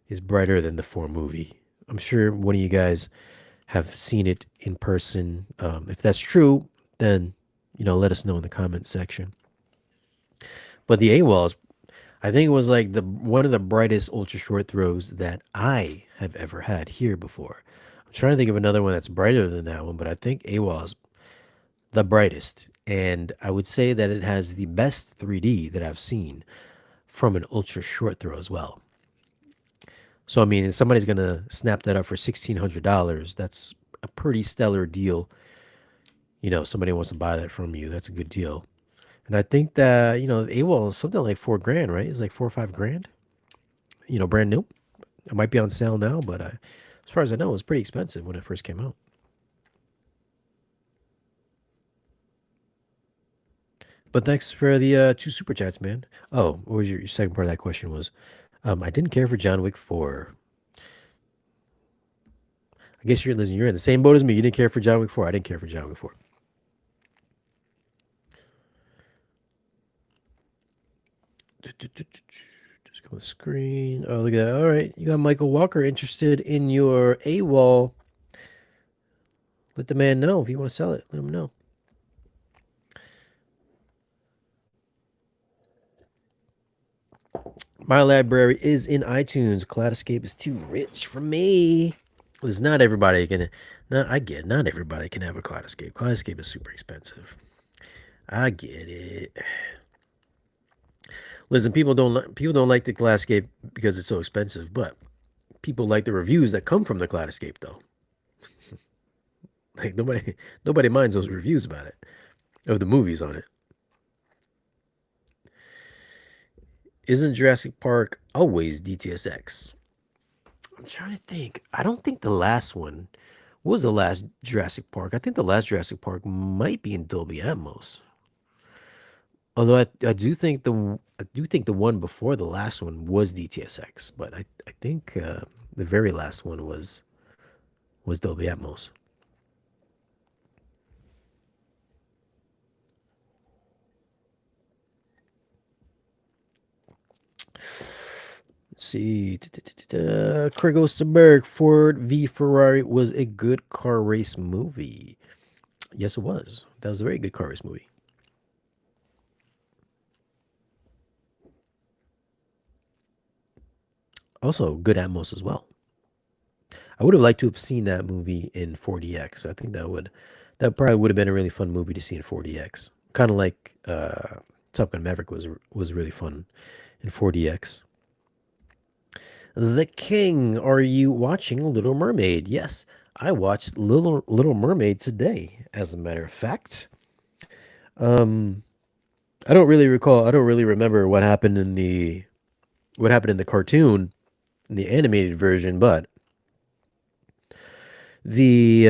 Speaker 1: is brighter than the 4 movie. I'm sure one of you guys have seen it in person. If that's true, then let us know in the comment section. But the AWOL is, I think it was like the one of the brightest ultra short throws that I have ever had here before. I'm trying to think of another one that's brighter than that one, but I think AWOL is the brightest. And I would say that it has the best 3D that I've seen from an ultra short throw as well. So I mean, if somebody's gonna snap that up for $1,600, that's a pretty stellar deal. Somebody wants to buy that from you. That's a good deal. And I think that the AWOL is something like 4 grand, right? It's like 4 or 5 grand. Brand new. It might be on sale now, but as far as I know, it was pretty expensive when it first came out. But thanks for the 2 super chats, man. Oh, what was your second part of that question was? I didn't care for John Wick 4. I guess you're in the same boat as me. You didn't care for John Wick 4. I didn't care for John Wick 4. Just go to screen. Oh, look at that. All right. You got Michael Walker interested in your AWOL. Let the man know if you want to sell it. Let him know. My library is in iTunes. Cloud Escape is too rich for me. Listen, not everybody can. Not I get. It, not everybody can have a Cloud Escape. Cloud Escape is super expensive. I get it. Listen, people don't like the Cloud Escape because it's so expensive, but people like the reviews that come from the Cloud Escape, though. Like nobody minds those reviews about it, of the movies on it. Isn't Jurassic Park always DTSX? I'm trying to think. I don't think the last one was the last Jurassic Park. I think the last Jurassic Park might be in Dolby Atmos. Although I do think the one before the last one was DTSX, but I think the very last one was Dolby Atmos. Let's see. Craig Osterberg, Ford v Ferrari was a good car race movie. Yes, it was. That was a very good car race movie. Also, good Atmos as well. I would have liked to have seen that movie in 4DX. I think that probably would have been a really fun movie to see in 4DX. Kind of like Top Gun Maverick was really fun in 4DX. The King, are you watching Little Mermaid? Yes, I watched Little Mermaid today. As a matter of fact, um, I don't really recall. I don't really remember what happened in the cartoon, in the animated version, but the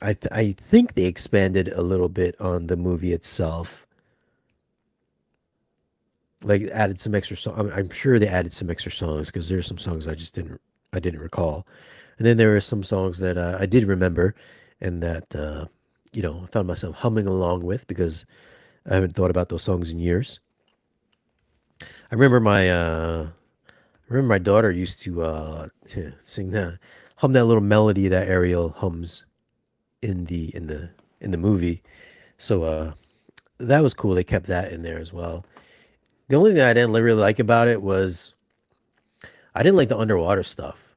Speaker 1: I think they expanded a little bit on the movie itself. Like added some extra song. I'm sure they added some extra songs because there's some songs I didn't recall, and then there are some songs that I did remember, and that I found myself humming along with because I haven't thought about those songs in years. I remember my daughter used to sing that hum that little melody that Ariel hums in the movie. So that was cool. They kept that in there as well. The only thing I didn't really like about it was I didn't like the underwater stuff.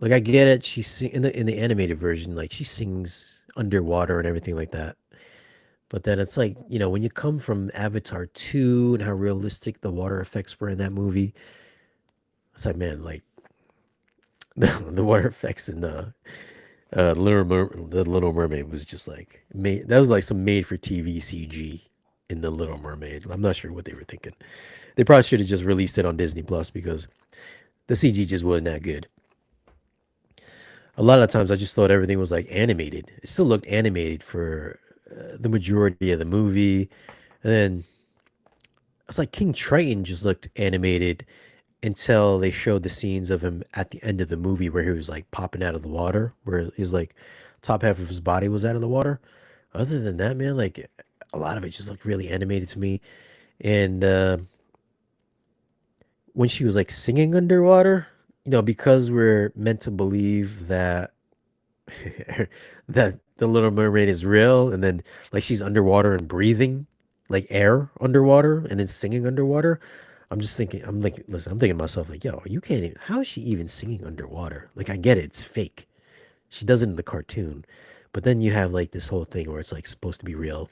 Speaker 1: Like I get it, in the animated version, like she sings underwater and everything like that. But then it's like, when you come from Avatar 2 and how realistic the water effects were in that movie, it's like, man, like the water effects in the Little Mermaid was just like made. That was like some made for TV CG in the Little Mermaid. I'm not sure what they were thinking. They probably should have just released it on Disney Plus because the CG just wasn't that good. A lot of times I just thought everything was like animated. It still looked animated for the majority of the movie, and then it's like King Triton just looked animated until they showed the scenes of him at the end of the movie where he was like popping out of the water, where his like top half of his body was out of the water. Other than that, man, like a lot of it just looked really animated to me. And when she was like singing underwater, because we're meant to believe that that the Little Mermaid is real, and then like she's underwater and breathing like air underwater, and then singing underwater. I'm like, listen, I'm thinking to myself, like, yo, you can't even, how is she even singing underwater? Like, I get it, it's fake. She does it in the cartoon. But then you have like this whole thing where it's like supposed to be real,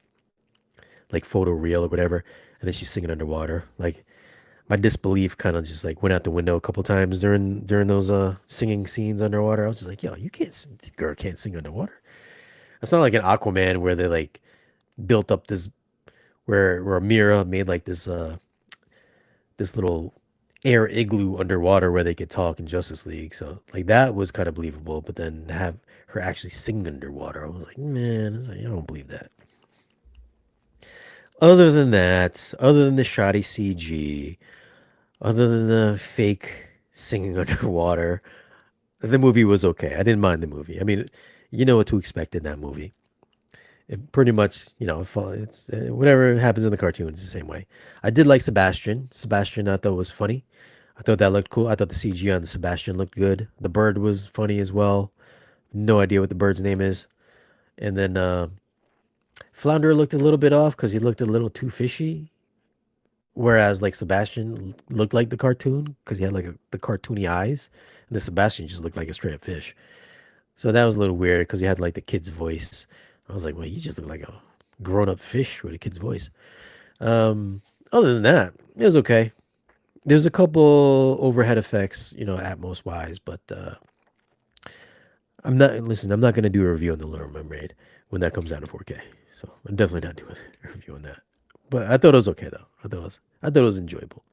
Speaker 1: like photo real or whatever, and then she's singing underwater. Like, my disbelief kind of just like went out the window a couple times during those singing scenes underwater. I was just like, yo, you can't, this girl can't sing underwater. It's not like an Aquaman where they like built up this where Mira made like this little air igloo underwater where they could talk in Justice League. So like that was kind of believable, but then to have her actually sing underwater, I was like, man, I don't believe that. Other than that, other than the shoddy CG, other than the fake singing underwater, the movie was okay. I didn't mind the movie. I mean, you know what to expect in that movie. It pretty much, it's whatever happens in the cartoon. It's the same way. I did like Sebastian. Sebastian, I thought was funny. I thought that looked cool. I thought the CG on the Sebastian looked good. The bird was funny as well. No idea what the bird's name is. And then Flounder looked a little bit off because he looked a little too fishy. Whereas like Sebastian looked like the cartoon because he had like the cartoony eyes, and the Sebastian just looked like a straight up fish. So that was a little weird because he had like the kid's voice. I was like, well, you just look like a grown up fish with a kid's voice. Um, Other than that, it was okay. There's a couple overhead effects, Atmos wise, but I'm not going to do a review on The Little Mermaid when that comes out in 4K. So I'm definitely not doing a review on that. But I thought it was okay though. I thought it was enjoyable.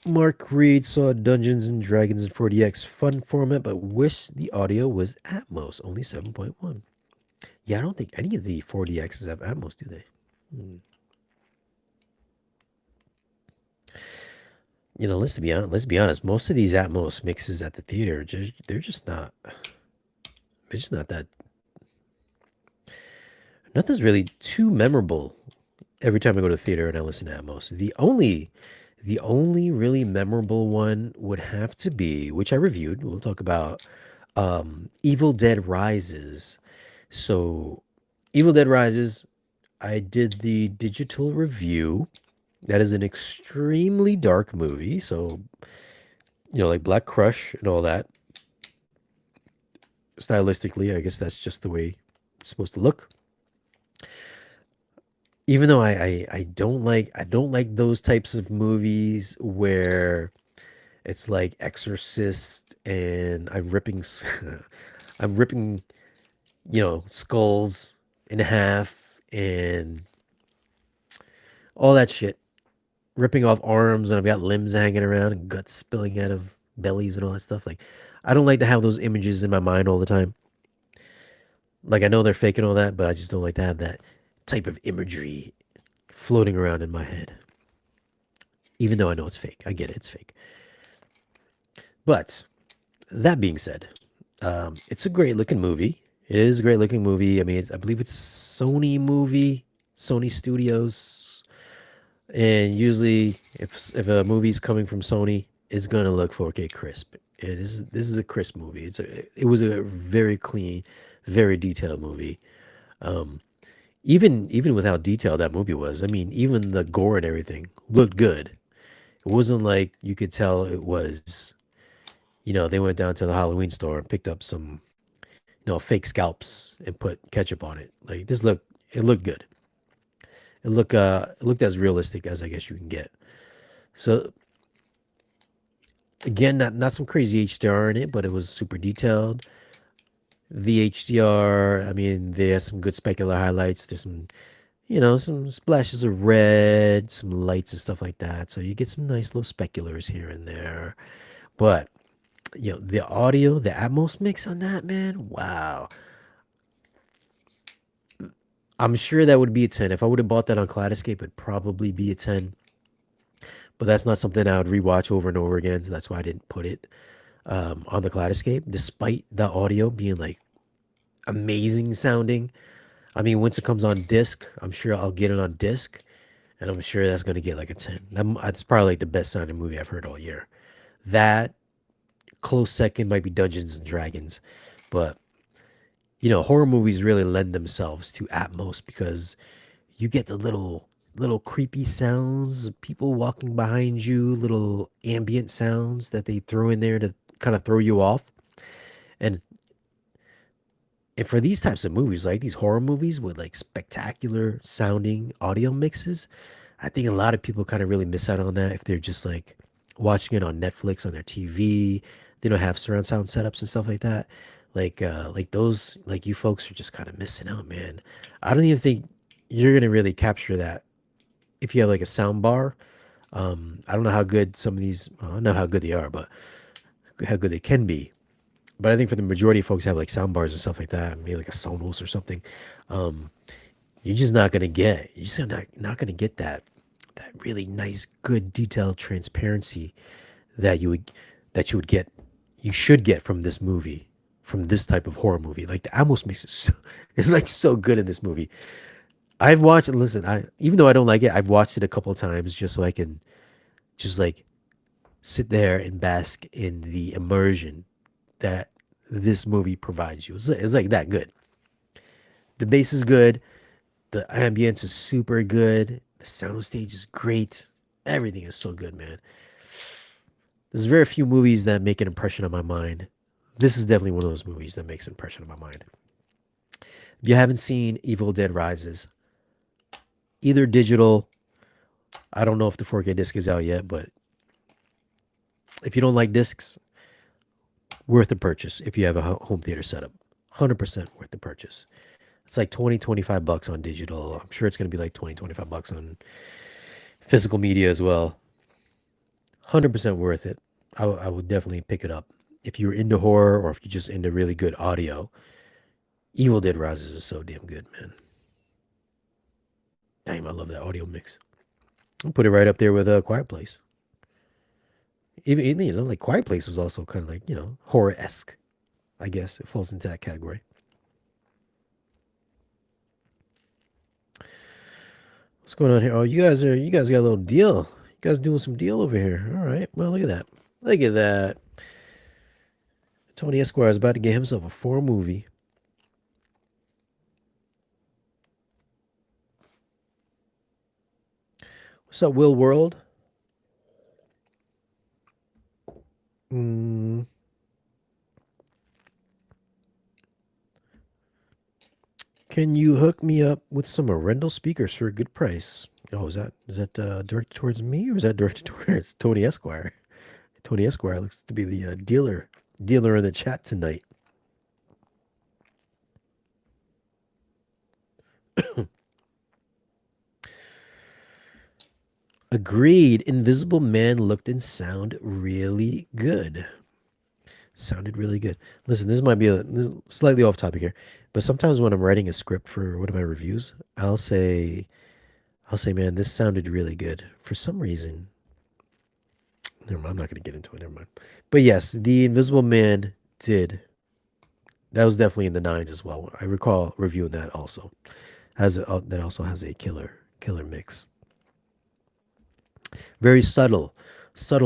Speaker 1: Mark Reed saw Dungeons and Dragons in 4DX fun format, but wished the audio was Atmos, only 7.1. Yeah, I don't think any of the 4DXs have Atmos, do they? Hmm. Let's be honest. Most of these Atmos mixes at the theater, they're just not that. Nothing's really too memorable every time I go to the theater and I listen to Atmos. The only really memorable one would have to be, which I reviewed. We'll talk about Evil Dead Rises. So, Evil Dead Rises, I did the digital review. That is an extremely dark movie. So, like Black Crush and all that. Stylistically, I guess that's just the way it's supposed to look. Even though I don't like those types of movies where it's like Exorcist and I'm ripping, skulls in half and all that shit. Ripping off arms and I've got limbs hanging around and guts spilling out of bellies and all that stuff. Like, I don't like to have those images in my mind all the time. Like, I know they're fake and all that, but I just don't like to have that type of imagery floating around in my head. Even though I know it's fake. I get it, it's fake. But that being said, it's a great looking movie. It is a great looking movie. I mean, I believe it's a Sony movie, Sony Studios. And usually, if a movie's coming from Sony, it's gonna look 4K crisp. And this is a crisp movie. It was a very clean, very detailed movie. Um, even with how detailed that movie was. I mean, even the gore and everything looked good. It wasn't like you could tell it was, they went down to the Halloween store and picked up some, fake scalps and put ketchup on it. Like it looked good. It looked as realistic as I guess you can get. So again, not some crazy HDR in it, but it was super detailed. The HDR, I mean, there's some good specular highlights. There's some, some splashes of red, some lights and stuff like that. So you get some nice little speculars here and there. But the audio, the Atmos mix on that, man, wow. I'm sure that would be a 10. If I would have bought that on Kaleidoscape, it'd probably be a 10. But that's not something I would rewatch over and over again. So that's why I didn't put it on the Kaleidoscape, despite the audio being like amazing sounding. I mean, once it comes on disc, I'm sure I'll get it on disc, and I'm sure that's going to get like a 10. That's probably like the best sounding movie I've heard all year. That close second might be Dungeons and Dragons, but horror movies really lend themselves to Atmos because you get the little creepy sounds, people walking behind you, little ambient sounds that they throw in there to kind of throw you off. And and for these types of movies, like these horror movies with like spectacular sounding audio mixes, I think a lot of people kind of really miss out on that if they're just like watching it on Netflix on their TV. They don't have surround sound setups and stuff like that. Like those, like you folks are just kind of missing out, man. I don't even think you're gonna really capture that if you have like a sound bar. I don't know how good some of these. Well, I don't know how good they are, but how good they can be. But I think for the majority of folks who have like sound bars and stuff like that, maybe like a Sonos or something, um, you're just not gonna get that really nice, good, detailed transparency that you would that you would get you should get from this movie, from this type of horror movie. Like the Amos makes it so, it's like so good in this movie. I've watched and listen, I even though I don't like it, I've watched it a couple of times just so I can just like sit there and bask in the immersion that this movie provides you. It's like that good. The bass is good. The ambience is super good. The soundstage is great. Everything is so good, man. There's very few movies that make an impression on my mind. This is definitely one of those movies that makes an impression on my mind. If you haven't seen Evil Dead Rises, either digital, I don't know if the 4K disc is out yet, but if you don't like discs, worth the purchase if you have a home theater setup. 100% worth the purchase. It's like 20, 25 bucks on digital. I'm sure it's going to be like 20, 25 bucks on physical media as well. 100% worth it. I would definitely pick it up. If you're into horror or if you're just into really good audio, Evil Dead Rises is so damn good, man. Damn, I love that audio mix. I'll put it right up there with Quiet Place. Even like Quiet Place was also kind of like, horror esque. I guess it falls into that category. What's going on here? Oh, you guys got a little deal. You guys doing some deal over here. All right. Well, look at that. Look at that. Tony Esquire is about to get himself a 4 movie. What's up, Will World? Mm, can you hook me up with some Arendelle speakers for a good price? Oh, is that directed towards me or is that directed towards Tony Esquire? Tony Esquire looks to be the dealer in the chat tonight. Agreed. Invisible Man looked and sound really good. Sounded really good. Listen, this might be this slightly off topic here, but sometimes when I'm writing a script for one of my reviews, I'll say, man, this sounded really good. For some reason, never mind, I'm not going to get into it. Never mind. But yes, the Invisible Man did. That was definitely in the nines as well. I recall reviewing that also. That also has a killer mix. Very subtle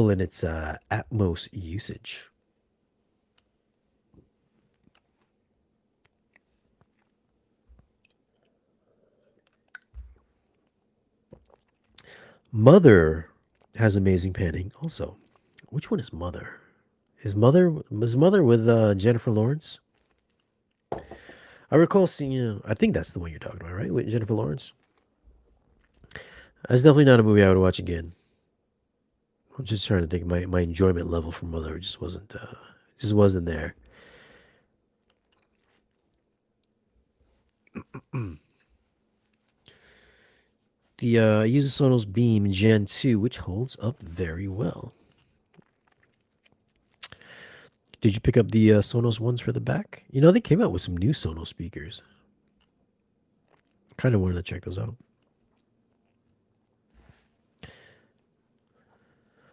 Speaker 1: in its Atmos usage. Mother has amazing panning also. Which one is Mother? Is Mother with Jennifer Lawrence? I recall seeing. I think that's the one you're talking about, right? With Jennifer Lawrence. That's definitely not a movie I would watch again. I'm just trying to think. My enjoyment level for Mother just wasn't there. The uses Sonos Beam Gen 2, which holds up very well. Did you pick up the Sonos ones for the back? You know, they came out with some new Sonos speakers. Kind of wanted to check those out.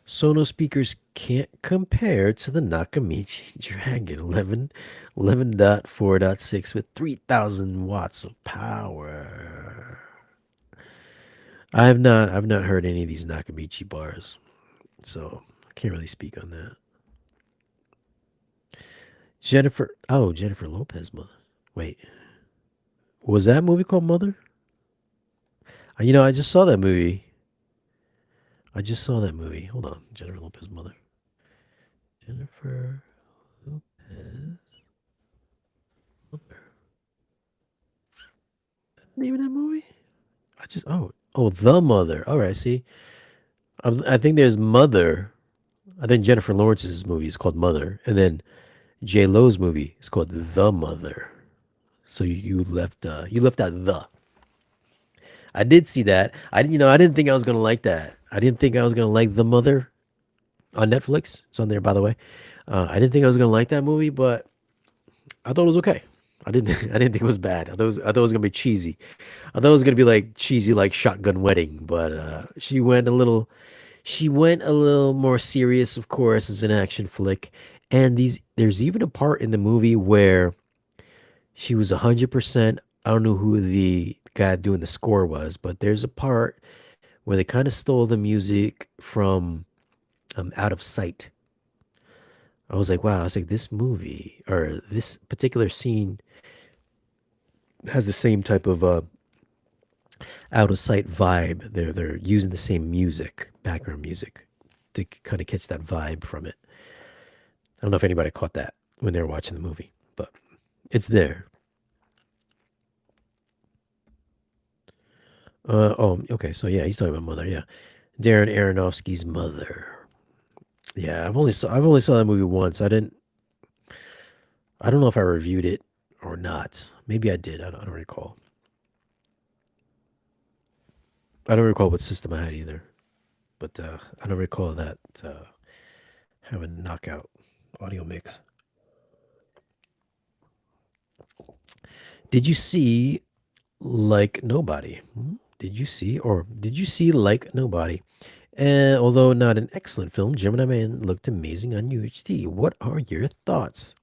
Speaker 1: Sonos speakers can't compare to the Nakamichi Dragon 11.4.6 with 3,000 watts of power. I've not heard any of these Nakamichi bars, so I can't really speak on that. Jennifer Lopez mother. Wait, was that movie called Mother? I just saw that movie. I just saw that movie. Hold on, Jennifer Lopez mother. Jennifer Lopez mother. Name of that movie? The Mother. All right, see, I think there's Mother. I think Jennifer Lawrence's movie is called Mother, and then J Lo's movie is called The Mother. So you left out the. I did see that. I didn't think I was gonna like that. I didn't think I was gonna like The Mother on Netflix. It's on there, by the way. I didn't think I was gonna like that movie, but I thought it was okay. I didn't. I didn't think it was bad. I thought it was gonna be cheesy. I thought it was gonna be like cheesy, like Shotgun Wedding. But She went a little more serious, of course, as an action flick. And there's even a part in the movie where she was 100%. I don't know who the guy doing the score was, but there's a part where they kind of stole the music from Out of Sight. I was like, wow, I was like, this movie or this particular scene has the same type of Out of Sight vibe. They're using the same music, background music, to kind of catch that vibe from it. I don't know if anybody caught that when they were watching the movie, but it's there. Oh, okay. So yeah, he's talking about Mother. Yeah, Darren Aronofsky's Mother. Yeah, I've only saw that movie once. I don't know if I reviewed it or not. Maybe I did. I don't recall. I don't recall what system I had either. But I don't recall that having knockout audio mix. Did you see Like Nobody? Did you see Like Nobody? Although not an excellent film, Gemini Man looked amazing on UHD. What are your thoughts?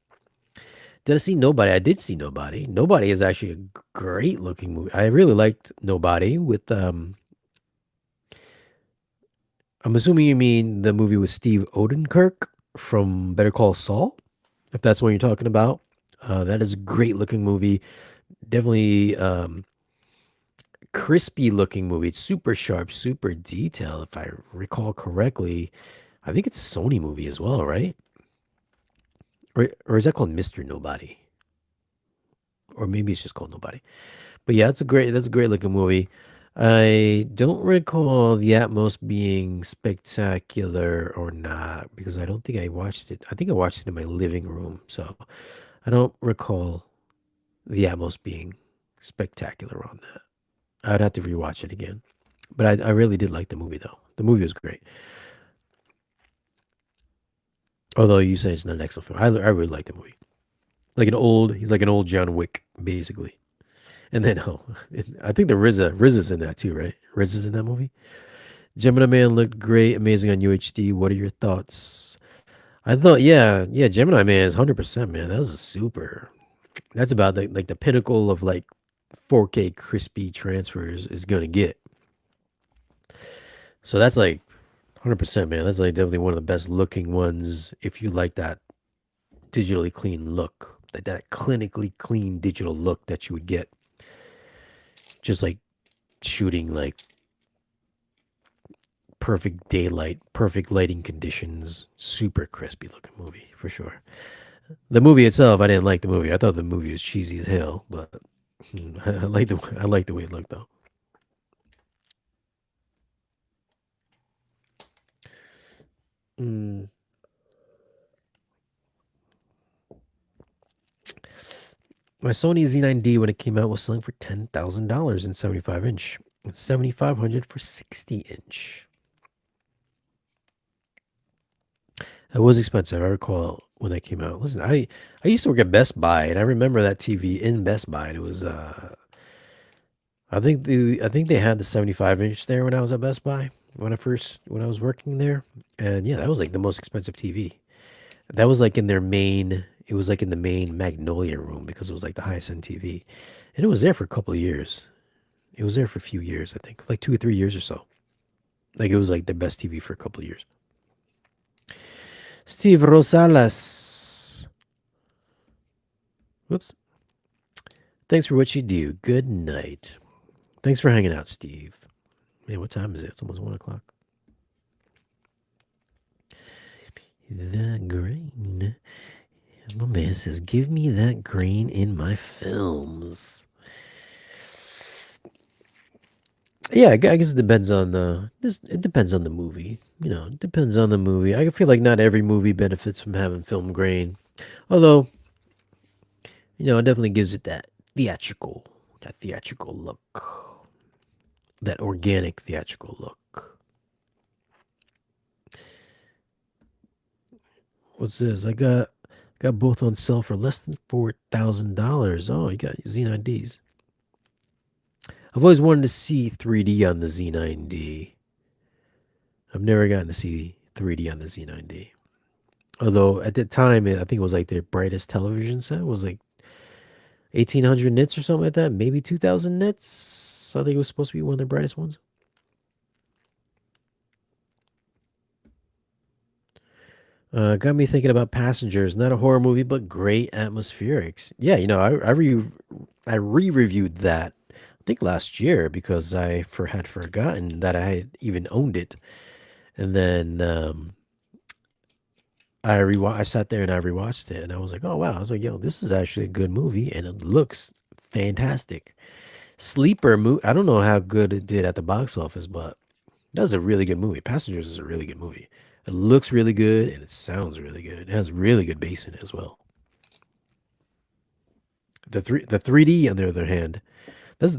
Speaker 1: Did I see Nobody? I did see Nobody. Nobody is actually a great looking movie. I really liked Nobody with I'm assuming you mean the movie with Steve Odenkirk from Better Call Saul, if that's what you're talking about. That is a great looking movie. Definitely crispy looking movie. It's super sharp, super detailed. If I recall correctly, I think it's a Sony movie as well, right? Or is that called Mr. Nobody? Or maybe it's just called Nobody. But yeah, that's a great looking movie. I don't recall the Atmos being spectacular or not because I don't think I watched it. I think I watched it in my living room, so I don't recall the Atmos being spectacular on that. I'd have to rewatch it again. But I really did like the movie though. The movie was great. Although you say it's not an excellent film, I really like the movie. He's like an old John Wick, basically. And then I think the RZA's in that too, right? RZA's in that movie. Gemini Man looked great, amazing on UHD. What are your thoughts? I thought, yeah, Gemini Man is 100%, man. That was a super. That's about like the pinnacle of like 4K crispy transfers is gonna get. So that's like 100%, man. That's like definitely one of the best looking ones if you like that digitally clean look, like that clinically clean digital look that you would get just like shooting like perfect daylight, perfect lighting conditions, super crispy looking movie for sure. The movie itself, I didn't like the movie. I thought the movie was cheesy as hell, but I like the way it looked though. Mm. My Sony Z9D when it came out was selling for $10,000 in 75 inch. It's 7,500 for 60 inch. It was expensive. I recall when that came out. Listen, I used to work at Best Buy, and I remember that TV in Best Buy. And it was I think they had the 75 inch there when I was at Best Buy when I was working there, and yeah, that was like the most expensive TV. That was like in their main. It was like in the main Magnolia room because it was like the highest end TV, and it was there for a couple of years. It was there for a few years, I think, like 2 or 3 years or so. Like it was like the best TV for a couple of years. Steve Rosales. Whoops. Thanks for what you do. Good night. Thanks for hanging out, Steve. Man, what time is it? It's almost 1 o'clock. That grain. My man says, give me that grain in my films. Yeah, I guess it depends on it depends on the movie. It depends on the movie. I feel like not every movie benefits from having film grain. Although, it definitely gives it that theatrical look. That organic theatrical look. What's this? I got both on sale for less than $4,000. Oh, you got Z9Ds. I've always wanted to see 3D on the Z9D. I've never gotten to see 3D on the Z9D. Although at the time, I think it was like their brightest television set. It was like 1,800 nits or something like that. Maybe 2,000 nits. I think it was supposed to be one of their brightest ones. Got me thinking about Passengers. Not a horror movie, but great atmospherics. Yeah, I re-reviewed that. I think last year because had forgotten that I had even owned it, and then I sat there and I rewatched it, and I was like, oh wow! I was like, yo, this is actually a good movie, and it looks fantastic. Sleeper movie. I don't know how good it did at the box office, but that was a really good movie. Passengers is a really good movie. It looks really good and it sounds really good. It has really good bass in it as well. The 3D on the other hand, that's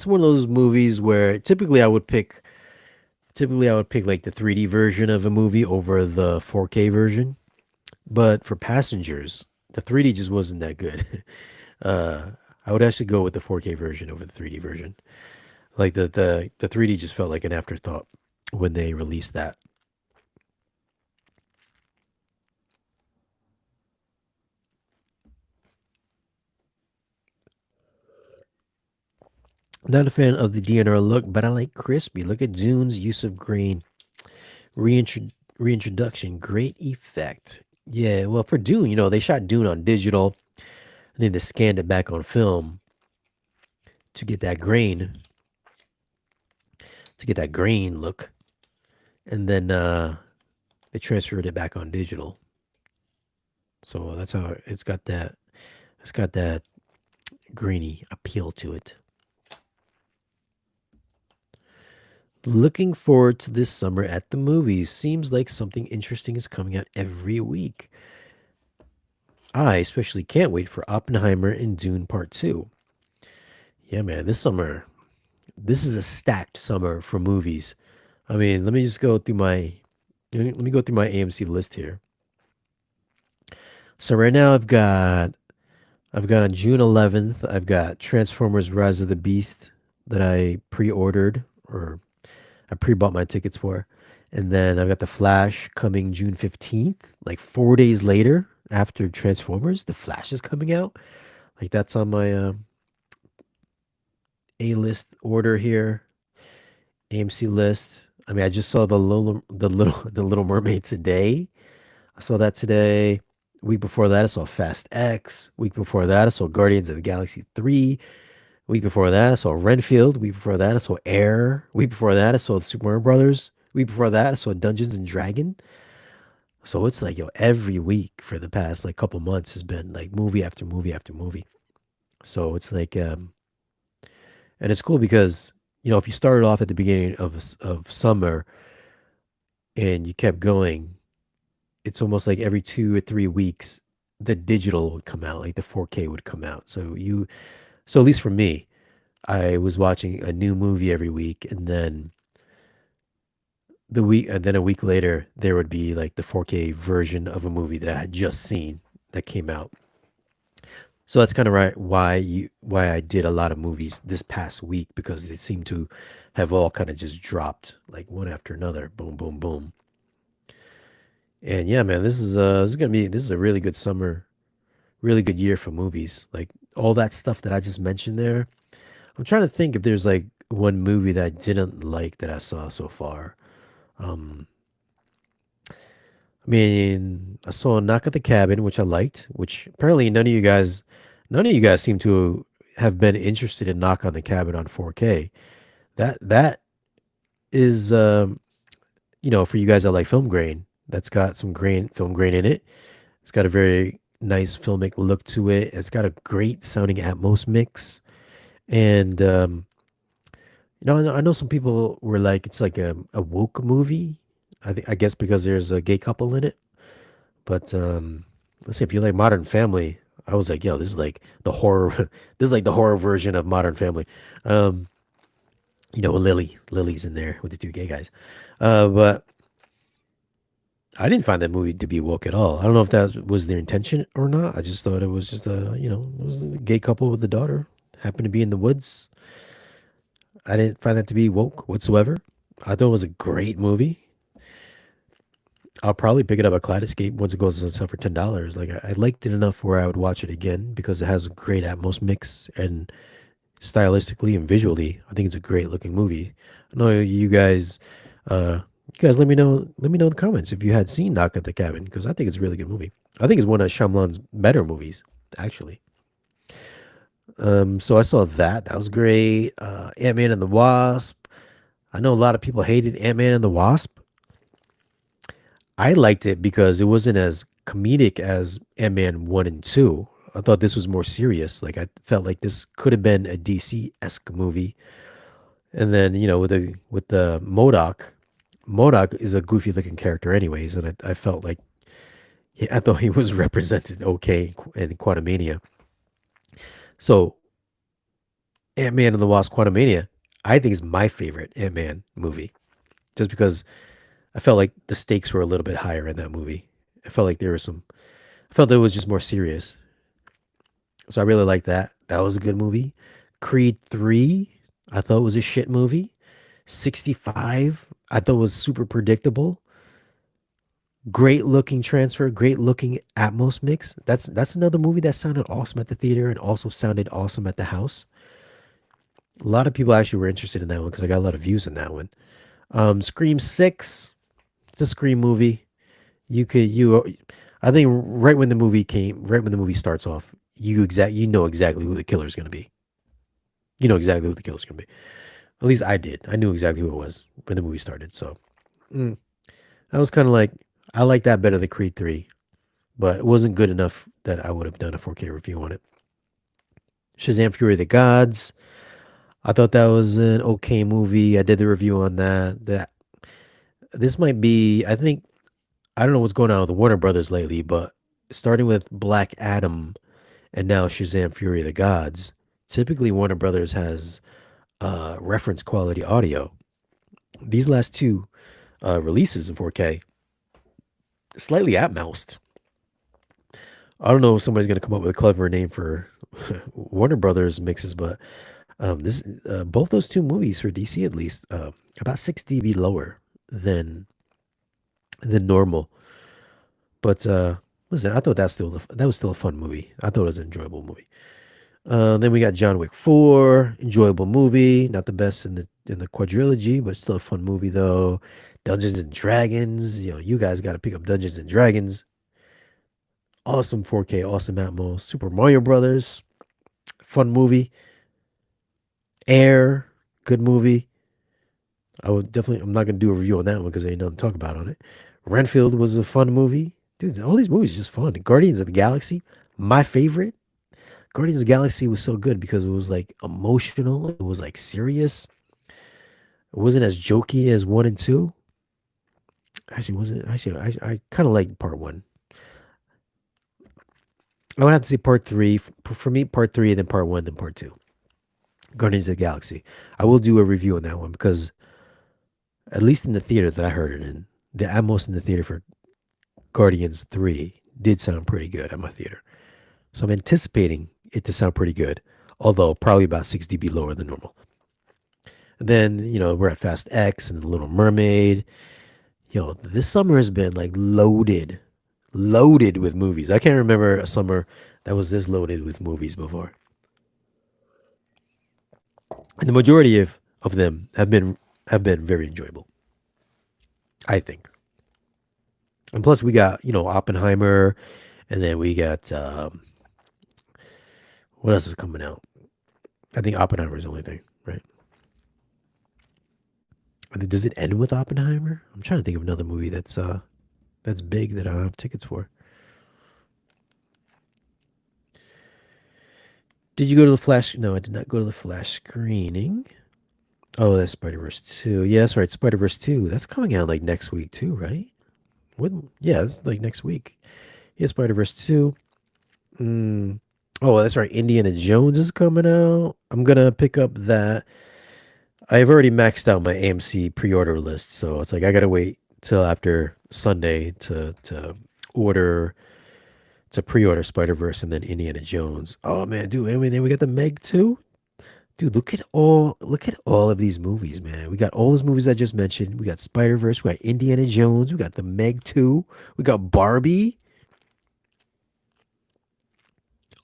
Speaker 1: one of those movies where typically I would pick like the 3D version of a movie over the 4K version. But for Passengers, the 3D just wasn't that good. uh, I would actually go with the 4K version over the 3D version. Like the 3D just felt like an afterthought when they released that. Not a fan of the DNR look, but I like crispy. Look at Dune's use of green. Reintroduction, great effect. Yeah, well, for Dune, they shot Dune on digital and then they scanned it back on film to get that grain look, and then they transferred it back on digital. So that's how it's got that grainy appeal to it. Looking forward to this summer at the movies. Seems like something interesting is coming out every week. I especially can't wait for Oppenheimer and Dune Part 2. Yeah, man, this is a stacked summer for movies. I mean, let me go through my AMC list here. So right now I've got on June 11th, I've got Transformers Rise of the Beast that I pre-ordered or I pre-bought my tickets for. And then I've got The Flash coming June 15th, like 4 days later after Transformers, The Flash is coming out. Like that's on my A-list order here, AMC list. I mean, I just saw the Little Mermaid today. I saw that today. Week before that, I saw Fast X. Week before that, I saw Guardians of the Galaxy 3. Week before that, I saw Renfield. Week before that, I saw Air. Week before that, I saw the Super Mario Brothers Week before that, I saw Dungeons and Dragon. So it's like, yo, every week for the past like couple months has been like movie after movie after movie. So it's like, and it's cool because if you started off at the beginning of summer and you kept going, it's almost like every 2 or 3 weeks the digital would come out, like the 4K would come out. So at least for me, I was watching a new movie every week, and then a week later there would be like the 4K version of a movie that I had just seen that came out. So that's kind of right why I did a lot of movies this past week, because they seem to have all kind of just dropped like one after another, boom, boom, boom. And yeah, man, this is a really good summer, really good year for movies. Like all that stuff that I just mentioned there. I'm trying to think if there's like one movie that I didn't like that I saw so far. Um, I mean, I saw Knock at the Cabin, which I liked, which apparently none of you guys seem to have been interested in Knock on the Cabin on 4K. That is, for you guys that like film grain, that's got some film grain in it. It's got a very nice filmic look to it. It's got a great sounding Atmos mix. And, I know some people were like, it's like a woke movie. I guess because there's a gay couple in it. But let's see, if you like Modern Family, I was like, yo, this is like the horror. This is like the horror version of Modern Family. Um, with Lily's in there with the two gay guys. But I didn't find that movie to be woke at all. I don't know if that was their intention or not. I just thought it was just it was a gay couple with the daughter happened to be in the woods. I didn't find that to be woke whatsoever. I thought it was a great movie. I'll probably pick it up at Kaleidoscape once it goes on sale for $10. Like I liked it enough where I would watch it again because it has a great Atmos mix, and stylistically and visually, I think it's a great looking movie. I know you guys let me know in the comments if you had seen Knock at the Cabin, because I think it's a really good movie. I think it's one of Shyamalan's better movies, actually. So I saw that. That was great. Ant-Man and the Wasp. I know a lot of people hated Ant-Man and the Wasp. I liked it because it wasn't as comedic as Ant-Man 1 and 2. I thought this was more serious. Like I felt like this could have been a DC-esque movie. And then, with the Modoc is a goofy looking character anyways, and I felt like I thought he was represented okay in Quantumania. So Ant-Man and the Wasp Quantumania, I think is my favorite Ant-Man movie. Just because I felt like the stakes were a little bit higher in that movie. I felt like I felt that it was just more serious. So I really liked that. That was a good movie. Creed 3, I thought was a shit movie. 65, I thought was super predictable. Great looking transfer, great looking Atmos mix. That's another movie that sounded awesome at the theater and also sounded awesome at the house. A lot of people actually were interested in that one because I got a lot of views in that one. Scream 6, the Scream movie. I think right when the movie starts off, you know exactly who the killer is going to be. You know exactly who the killer's going to be. At least I did. I knew exactly who it was when the movie started. So mm, I was kind of like, I like that better than Creed 3, but it wasn't good enough that I would have done a 4K review on it. Shazam Fury of the Gods. I thought that was an okay movie. I did the review on that. This might be, I don't know what's going on with the Warner Brothers lately, but starting with Black Adam and now Shazam Fury of the Gods, typically Warner Brothers has reference quality audio. These last two releases in 4K, slightly atmoused. I don't know if somebody's going to come up with a clever name for Warner Brothers mixes, but both those two movies for DC at least, about 6 dB lower than normal. But listen, I thought that was still a fun movie. I thought it was an enjoyable movie. Then we got John Wick 4, enjoyable movie, not the best in the quadrilogy, but still a fun movie though. Dungeons and Dragons, you guys got to pick up Dungeons and Dragons. Awesome 4K, awesome Atmos. Super Mario Brothers, fun movie. Air, good movie. I would definitely. I'm not gonna do a review on that one because there ain't nothing to talk about on it. Renfield was a fun movie, dude. All these movies are just fun. Guardians of the Galaxy, my favorite. Guardians of the Galaxy was so good because it was like emotional. It was like serious. It wasn't as jokey as one and two. Actually, wasn't actually. I kind of like part one. I would have to say part three for me. Part three, and then part one, then part two. Guardians of the Galaxy. I will do a review on that one because at least in the theater that I heard it in, the Atmos in the theater for Guardians 3 did sound pretty good at my theater. So I'm anticipating it to sound pretty good, although probably about 6 dB lower than normal. And then, we're at Fast X and Little Mermaid. This summer has been like loaded with movies. I can't remember a summer that was this loaded with movies before. And the majority of them have been very enjoyable, I think. And plus we got, Oppenheimer, and then we got what else is coming out? I think Oppenheimer is the only thing, right? Does it end with Oppenheimer? I'm trying to think of another movie that's big that I don't have tickets for. Did you go to the Flash? No, I did not go to the Flash screening. Oh, that's Spider Verse 2. Yeah, that's right. Spider Verse 2. That's coming out like next week too, right? What? Yeah, it's like next week. Yeah, Spider Verse 2. Mm. Oh, that's right. Indiana Jones is coming out. I'm gonna pick up that. I've already maxed out my AMC pre-order list, so it's like I gotta wait till after Sunday to order to pre-order Spider Verse and then Indiana Jones. Oh man, dude! And then we got the Meg too. Dude, look at all of these movies, man. We got all those movies I just mentioned. We got Spider Verse. We got Indiana Jones. We got the Meg 2. We got Barbie.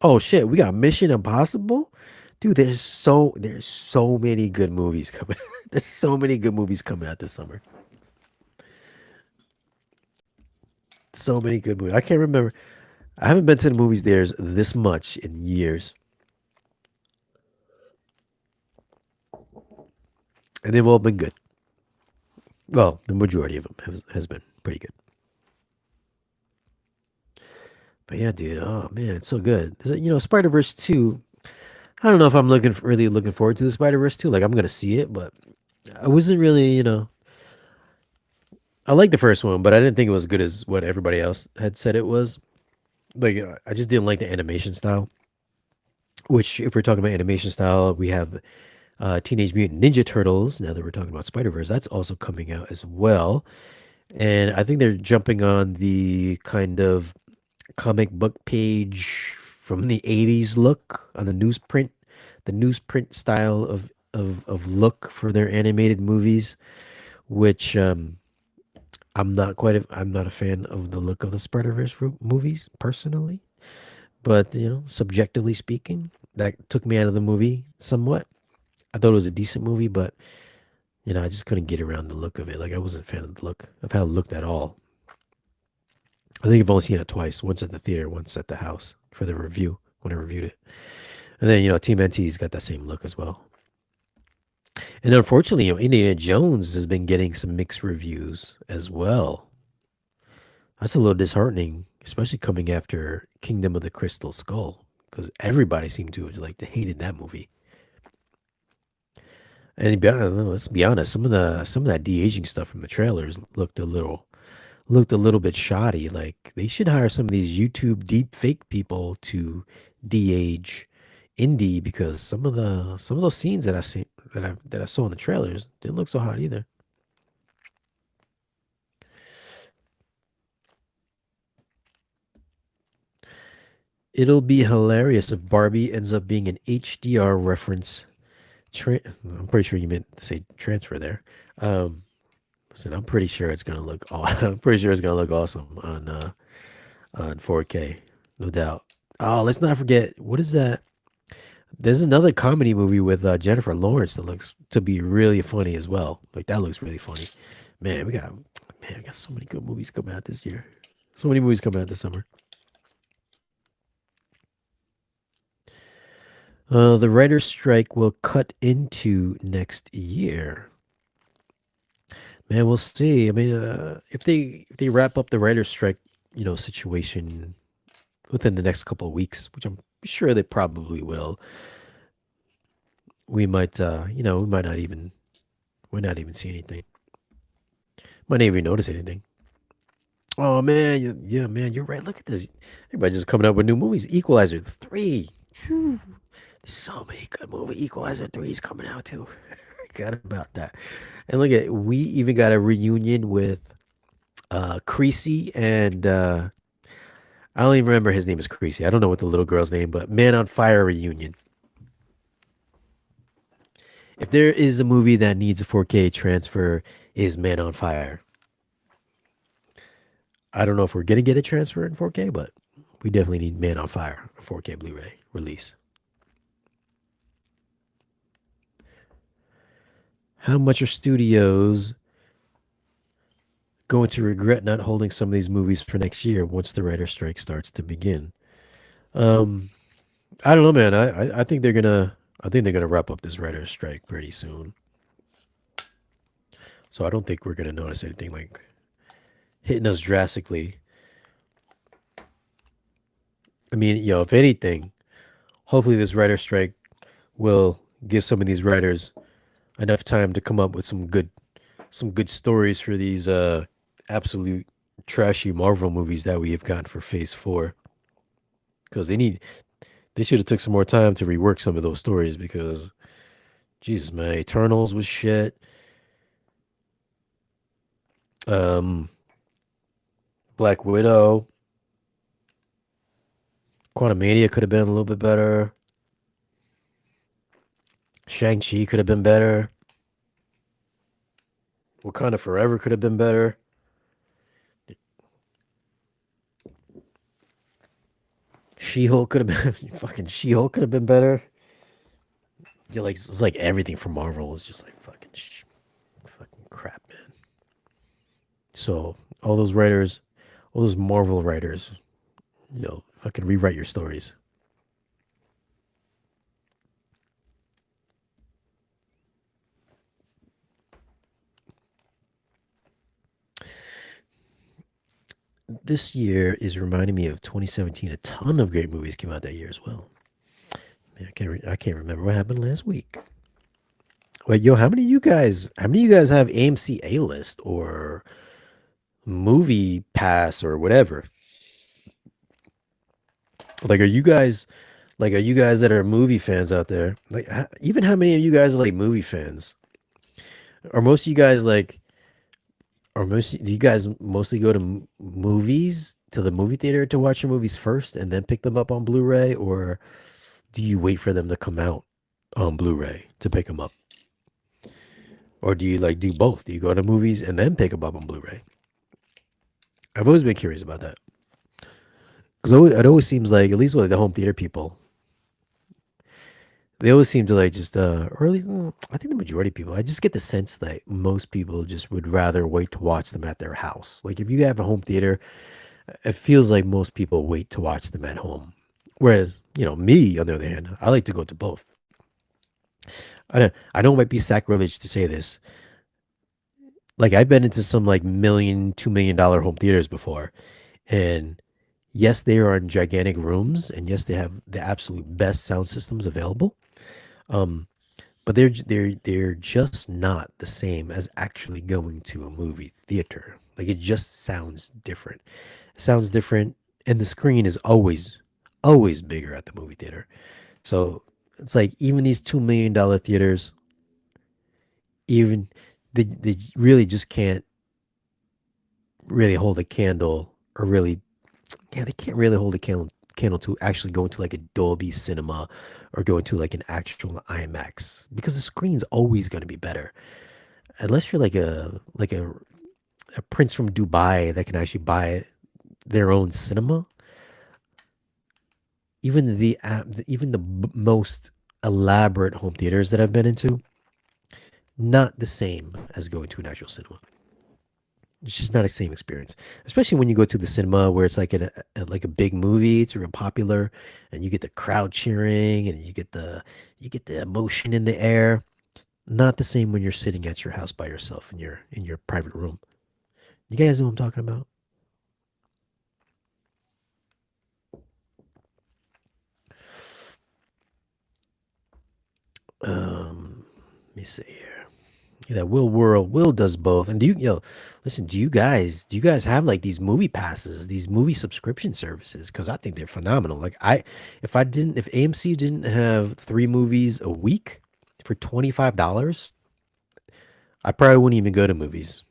Speaker 1: Oh shit, we got Mission Impossible. Dude, there's so many good movies coming. There's so many good movies coming out this summer. So many good movies. I can't remember. I haven't been to the movies theaters this much in years, and they've all been good. Well, the majority of them has been pretty good. But yeah, dude. Oh man, it's so good. Spider Verse 2. I don't know if I'm really looking forward to the Spider Verse 2. Like I'm gonna see it, but I wasn't really. I liked the first one, but I didn't think it was good as what everybody else had said it was. Like I just didn't like the animation style. Which, if we're talking about animation style, we have Teenage Mutant Ninja Turtles. Now that we're talking about Spider Verse, that's also coming out as well. And I think they're jumping on the kind of comic book page from the 80s look on the newsprint style of look for their animated movies, which I'm not a fan of the look of the Spider-Verse movies personally, but subjectively speaking, that took me out of the movie somewhat. I thought it was a decent movie, but I just couldn't get around the look of it. Like I wasn't a fan of the look of how it looked at all. I think I've only seen it twice, once at the theater, once at the house for the review when I reviewed it. And then, Team NT's got that same look as well. And unfortunately, Indiana Jones has been getting some mixed reviews as well. That's a little disheartening, especially coming after Kingdom of the Crystal Skull, because everybody seemed to have like hated that movie. And let's be honest, some of that de aging stuff from the trailers looked a little bit shoddy. Like they should hire some of these YouTube deep fake people to de-age Indy because some of those scenes that I saw in the trailers didn't look so hot either. It'll be hilarious if Barbie ends up being an HDR reference. I'm pretty sure you meant to say transfer there. Um, Listen, I'm pretty sure it's gonna look. I'm pretty sure it's gonna look awesome on 4K, no doubt. Oh, let's not forget what is that? There's another comedy movie with Jennifer Lawrence that looks to be really funny as well. Like that looks really funny. Man, we got so many good movies coming out this year. So many movies coming out this summer. The writer's strike will cut into next year. Man, we'll see. I mean, if they wrap up the writer's strike, situation within the next couple of weeks, which I'm sure they probably will, we might not even see anything. Might not even notice anything. Oh man, yeah, man, you're right. Look at this. Everybody just coming up with new movies. Equalizer 3. Phew. There's so many good movies. Equalizer 3 is coming out too. Forgot about that. And look at, we even got a reunion with Creasy and I don't even remember his name is Creasy. I don't know what the little girl's name, but Man on Fire reunion. If there is a movie that needs a 4K transfer, is Man on Fire. I don't know if we're gonna get a transfer in 4K, but we definitely need Man on Fire, a 4K Blu-ray release. How much are studios going to regret not holding some of these movies for next year once the writer strike starts to begin? Um, I don't know, man. I think they're gonna wrap up this writer strike pretty soon. So I don't think we're gonna notice anything like hitting us drastically. I mean, if anything, hopefully this writer strike will give some of these writers enough time to come up with some good stories for these absolute trashy Marvel movies that we have gotten for Phase 4. Because they should have took some more time to rework some of those stories because Jesus, man, Eternals was shit. Um, Black Widow, Quantumania could have been a little bit better. Shang-Chi could have been better. Wakanda Forever could have been better. She-Hulk could have been fucking She-Hulk could have been better. Yeah, like it's like everything from Marvel was just like fucking crap, man. So all those writers, all those Marvel writers, fucking rewrite your stories. This year is reminding me of 2017. A ton of great movies came out that year as well. Man, I can't remember what happened last week. Wait, yo, how many of you guys have AMC A list or Movie Pass or whatever? Like, are you guys that are movie fans out there? Like, even how many of you guys are like movie fans? Are most of you guys like, do you guys mostly go to movies to the movie theater to watch your movies first and then pick them up on Blu-ray, or do you wait for them to come out on Blu-ray to pick them up, or do you like do both? Do you go to movies and then pick them up on Blu-ray? I've always been curious about that because it always seems like, at least with the home theater people, they always seem to like just or at least I think the majority of people, I just get the sense that most people just would rather wait to watch them at their house. Like if you have a home theater, it feels like most people wait to watch them at home. Whereas, me, on the other hand, I like to go to both. I know it might be sacrilege to say this. Like I've been into some like million, $2 million home theaters before. And yes, they are in gigantic rooms, and yes, they have the absolute best sound systems available. Um, but they're just not the same as actually going to a movie theater. Like it just sounds different. It sounds different, and the screen is always bigger at the movie theater. So it's like even these $2 million theaters, even they really just can't really hold a candle, or really, yeah, they can't really hold a candle to actually going to like a Dolby Cinema or going to like an actual IMAX, because the screen's always going to be better unless you're like a prince from Dubai that can actually buy their own cinema. Even the most elaborate home theaters that I've been into, not the same as going to an actual cinema. It's just not the same experience, especially when you go to the cinema where it's like like a big movie. It's real popular, and you get the crowd cheering, and you get the emotion in the air. Not the same when you're sitting at your house by yourself in your private room. You guys know what I'm talking about? Let me see here. Yeah, that Will does both. And listen, do you guys have like these movie passes, these movie subscription services? Because I think they're phenomenal. If AMC didn't have three movies a week for $25, I probably wouldn't even go to movies.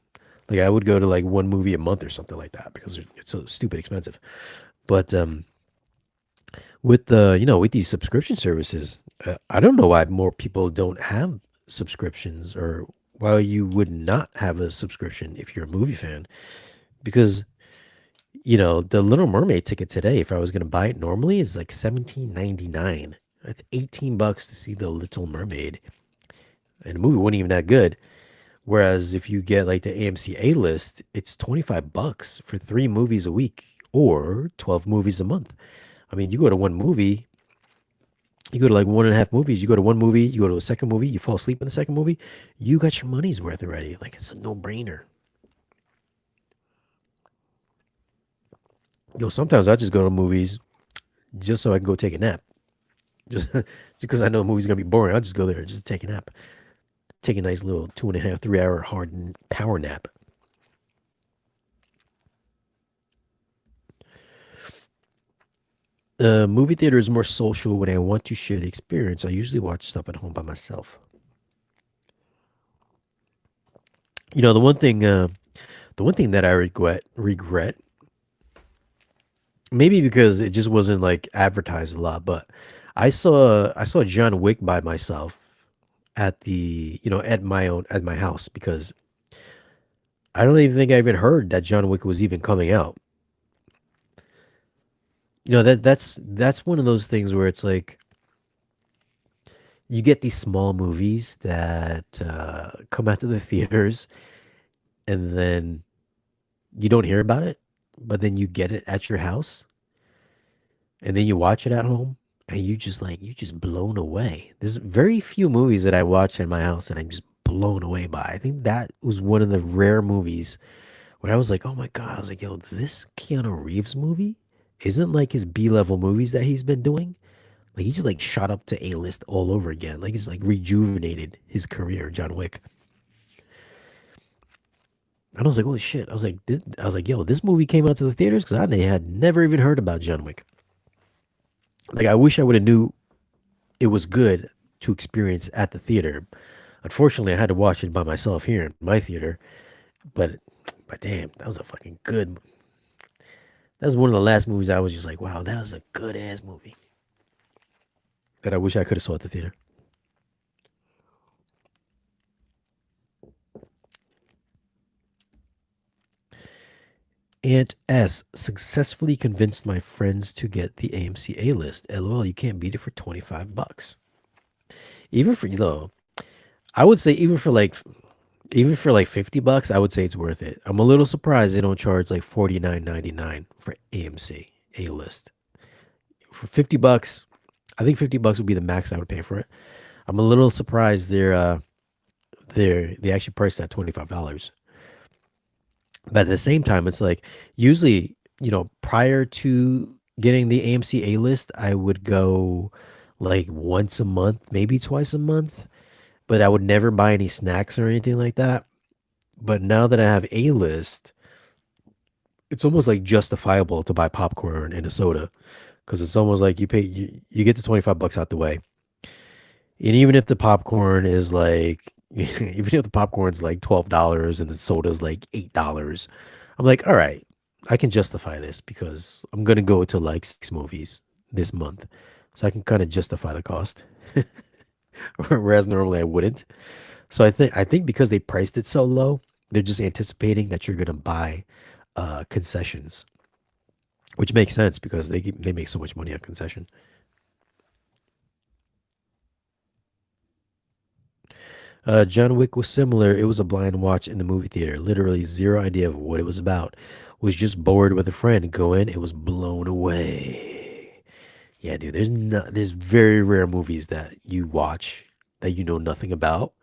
Speaker 1: Like I would go to like one movie a month or something like that because it's so stupid expensive. But with with these subscription services, I don't know why more people don't have subscriptions, or why you would not have a subscription if you're a movie fan. Because the Little Mermaid ticket today, if I was going to buy it normally, is like 17.99. That's $18 to see the Little Mermaid, and the movie wasn't even that good. Whereas if you get like the AMC A list, it's $25 for three movies a week or 12 movies a month. I mean, you go to one movie, you go to like one and a half movies, you go to one movie, you go to a second movie, you fall asleep in the second movie, you got your money's worth already. Like it's a no brainer. Sometimes I just go to movies just so I can go take a nap. Just because I know the movie's gonna be boring, I'll just go there and just take a nap. Take a nice little 2.5, 3 hour hard power nap. Movie theater is more social when I want to share the experience. I usually watch stuff at home by myself. You know, the one thing that I regret, maybe because it just wasn't like advertised a lot, but I saw John Wick by myself at at my house, because I don't even think I even heard that John Wick was even coming out. That's one of those things where it's like you get these small movies that come out to the theaters, and then you don't hear about it, but then you get it at your house, and then you watch it at home, and you just blown away. There's very few movies that I watch in my house that I'm just blown away by. I think that was one of the rare movies where I was like, oh my god, I was like, yo, this Keanu Reeves movie isn't like his B-level movies that he's been doing. Like he just like shot up to A-list all over again. Like he's like rejuvenated his career, John Wick. And I was like, holy shit. I was like, yo, this movie came out to the theaters, because I had never even heard about John Wick. Like I wish I would have knew it was good to experience at the theater. Unfortunately, I had to watch it by myself here in my theater. But but damn, that was a fucking good. That was one of the last movies I was just like, wow, that was a good ass movie that I wish I could have saw at the theater. Aunt S successfully convinced my friends to get the AMC A list. LOL, you can't beat it for $25. Even for I would say even for like $50, I would say it's worth it. I'm a little surprised they don't charge like $49.99 for AMC A list. For $50, I think $50 would be the max I would pay for it. I'm a little surprised they actually priced at $25. But at the same time, it's like usually, prior to getting the AMC A list, I would go like once a month, maybe twice a month, but I would never buy any snacks or anything like that. But now that I have A list, it's almost like justifiable to buy popcorn and a soda, because it's almost like you get the $25 out the way. And even if the popcorn is like even if the popcorn's like $12 and the soda's like $8, I'm like, all right, I can justify this because I'm gonna go to like 6 movies this month. So I can kind of justify the cost. Whereas normally I wouldn't. So I think because they priced it so low, they're just anticipating that you're gonna buy concessions, which makes sense because they make so much money on concession. John Wick was similar. It was a blind watch in the movie theater. Literally zero idea of what it was about. Was just bored with a friend. Go in, it was blown away. Yeah, dude. There's very rare movies that you watch that you know nothing about,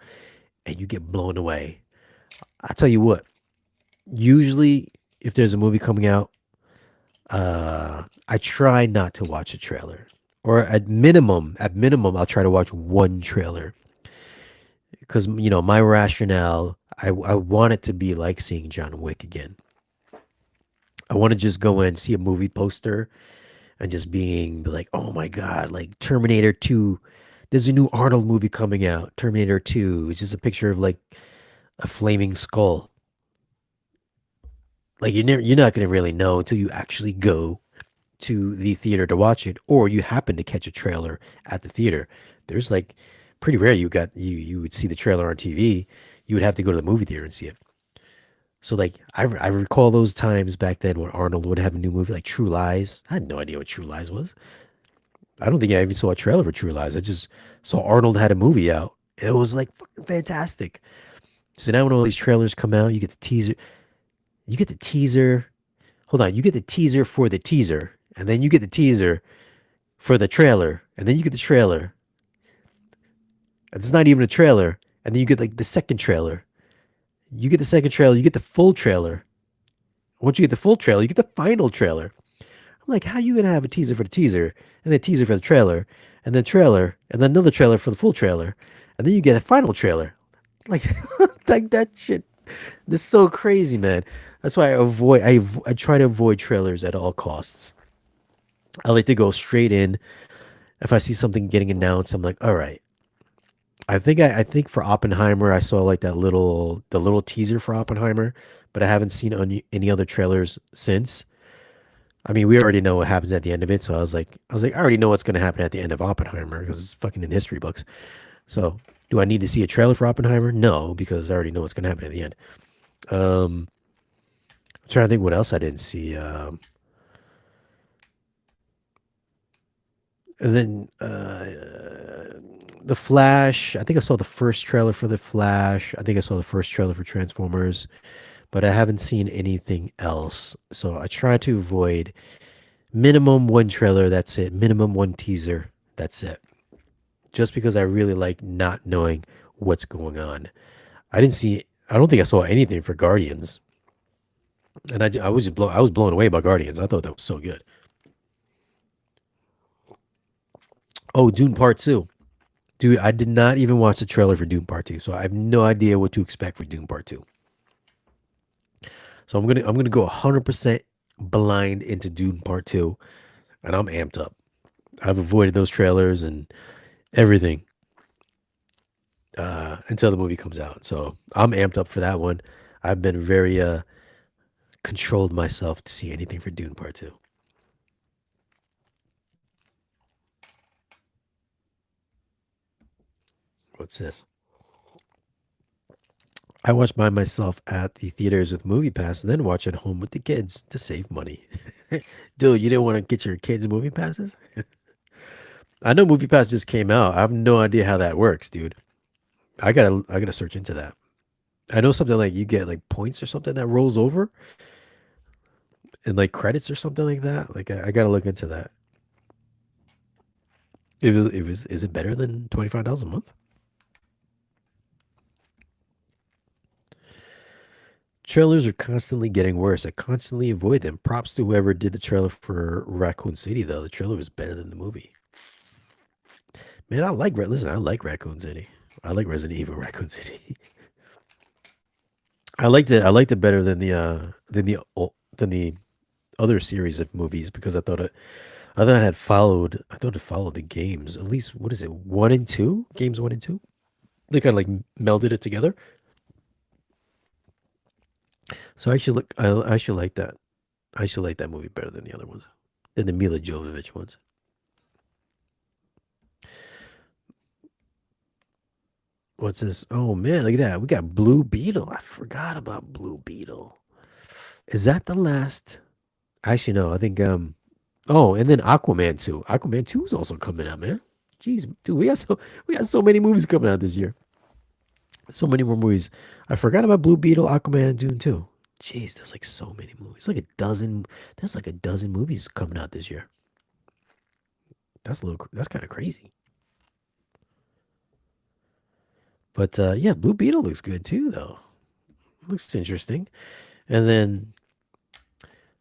Speaker 1: and you get blown away. I tell you what, usually if there's a movie coming out, I try not to watch a trailer, or at minimum, I'll try to watch one trailer because my rationale. I want it to be like seeing John Wick again. I want to just go in, see a movie poster, and just being like, oh my god, like Terminator 2. There's a new Arnold movie coming out, Terminator 2. It's just a picture of like a flaming skull. Like you're not gonna really know until you actually go to the theater to watch it, or you happen to catch a trailer at the theater. There's like pretty rare you would see the trailer on TV. You would have to go to the movie theater and see it. So like I recall those times back then when Arnold would have a new movie like True Lies. I had no idea what True Lies was. I don't think I even saw a trailer for True Lies. I just saw Arnold had a movie out. It was like fucking fantastic. So now when all these trailers come out, you get the teaser. You get the teaser. Hold on, you get the teaser for the teaser, and then you get the teaser for the trailer, and then you get the trailer. And it's not even a trailer, and then you get like the second trailer. You get the second trailer. You get the full trailer. Once you get the full trailer, you get the final trailer. I'm like, how are you gonna have a teaser for the teaser, and then a teaser for the trailer, and then another trailer for the full trailer, and then you get a final trailer? Like, like that shit. This is so crazy, man. That's why I try to avoid trailers at all costs. I like to go straight in. If I see something getting announced, I'm like, all right. I think for Oppenheimer, I saw like the little teaser for Oppenheimer, but I haven't seen any other trailers since. I mean, we already know what happens at the end of it, so I was like, I already know what's going to happen at the end of Oppenheimer because it's fucking in history books. So, do I need to see a trailer for Oppenheimer? No, because I already know what's going to happen at the end. Um, I'm trying to think what else I didn't see. And then the Flash. I think I saw the first trailer for the Flash. I think I saw the first trailer for Transformers, but I haven't seen anything else. So I try to avoid minimum one trailer. That's it. Minimum one teaser. That's it. Just because I really like not knowing what's going on. I didn't see. I don't think I saw anything for Guardians, and I was I was blown away by Guardians. I thought that was so good. Oh, Dune Part Two. Dude, I did not even watch the trailer for Doom Part 2, so I have no idea what to expect for Doom Part 2. So I'm gonna go 100% blind into Doom Part 2, and I'm amped up. I've avoided those trailers and everything until the movie comes out. So I'm amped up for that one. I've been very controlled myself to see anything for Dune Part 2. What's this? I watch by myself at the theaters with Movie Pass, then watch at home with the kids to save money. Dude, you didn't want to get your kids Movie Passes? I know Movie Pass just came out. I have no idea how that works, dude. I gotta search into that. I know something like you get like points or something that rolls over and like credits or something like that. Like I gotta look into that. Is it better than $25 a month? Trailers are constantly getting worse. I constantly avoid them. Props to whoever did the trailer for Raccoon City, though. The trailer was better than the movie. Man, listen, I like Raccoon City. I like Resident Evil Raccoon City. I liked it better than the other series of movies because I thought it followed the games. At least what is it? 1 and 2? Games 1 and 2? They kind of like melded it together. So I should like that. I should like that movie better than the other ones. Than the Mila Jovovich ones. What's this? Oh man, look at that. We got Blue Beetle. I forgot about Blue Beetle. Is that the last? Actually, no. I think oh, and then Aquaman 2. Aquaman 2 is also coming out, man. Jeez, dude, we got so many movies coming out this year. So many more movies. I forgot about Blue Beetle, Aquaman, and Dune 2. Jeez, there's like so many movies. Like a dozen. There's like a dozen movies coming out this year. That's kind of crazy. But yeah, Blue Beetle looks good too, though. Looks interesting. And then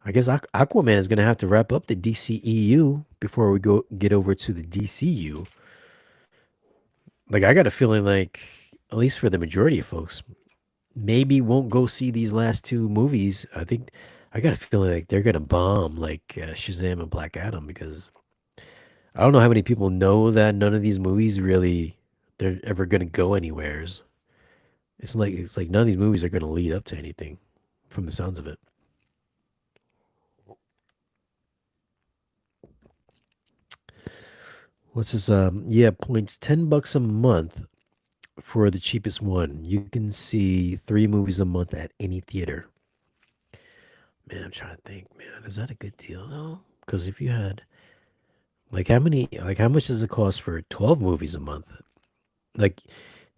Speaker 1: I guess Aquaman is gonna have to wrap up the DCEU before we go get over to the DCU. Like I got a feeling like, at least for the majority of folks, maybe won't go see these last two movies. I think I got a feeling like they're gonna bomb like Shazam and Black Adam, because I don't know how many people know that none of these movies really they're ever gonna go anywheres. It's like none of these movies are gonna lead up to anything, from the sounds of it. What's this? Yeah, points $10 a month for the cheapest one. You can see three movies a month at any theater. Man, I'm trying to think. Man, is that a good deal though? Because if you had how much does it cost for 12 movies a month? Like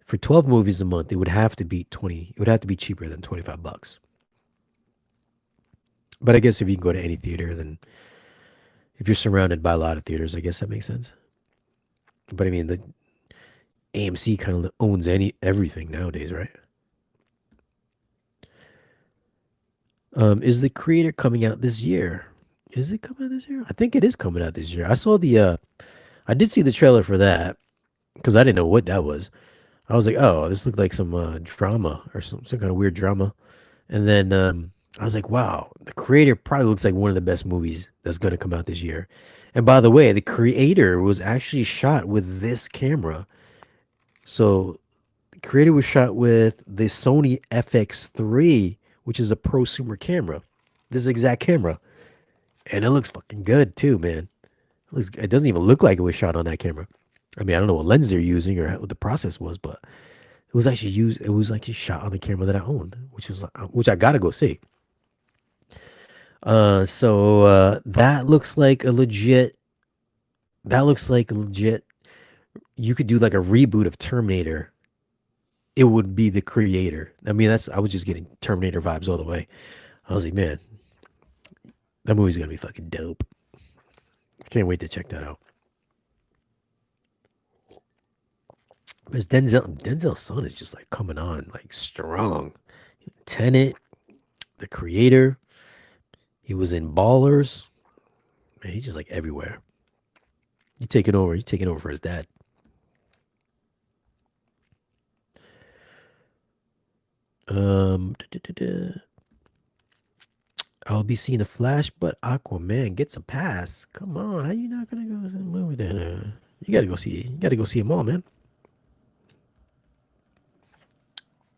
Speaker 1: for 12 movies a month, it would have to be 20. It would have to be cheaper than $25. But I guess if you can go to any theater, then if you're surrounded by a lot of theaters, I guess that makes sense. But I mean, the AMC kind of owns everything nowadays, right? Is the creator coming out this year? Is it coming out this year? I think it is coming out this year. I did see the trailer for that because I didn't know what that was. I was like, oh, this looked like some drama or some kind of weird drama. And then I was like, wow, the creator probably looks like one of the best movies that's going to come out this year. And by the way, the creator was actually shot with this camera. So the creator was shot with the Sony FX3, which is a prosumer camera. This exact camera. And it looks fucking good too, man. It doesn't even look like it was shot on that camera. I mean, I don't know what lens they're using or what the process was, but it was actually used. It was actually shot on the camera that I owned, which I gotta go see. So that looks like a legit. That looks like a legit. You could do like a reboot of Terminator. It would be the creator. I mean, I was just getting Terminator vibes all the way. I was like, man, that movie's gonna be fucking dope. I can't wait to check that out. Because Denzel's son is just like coming on like strong. Tenet, the creator, he was in Ballers. Man, he's just like everywhere. He's taking over. He's taking over for his dad. Da, da, da. I'll be seeing the Flash, but Aquaman gets a pass. Come on, how you not gonna go to the movie then? You gotta go see. You gotta go see them all, man.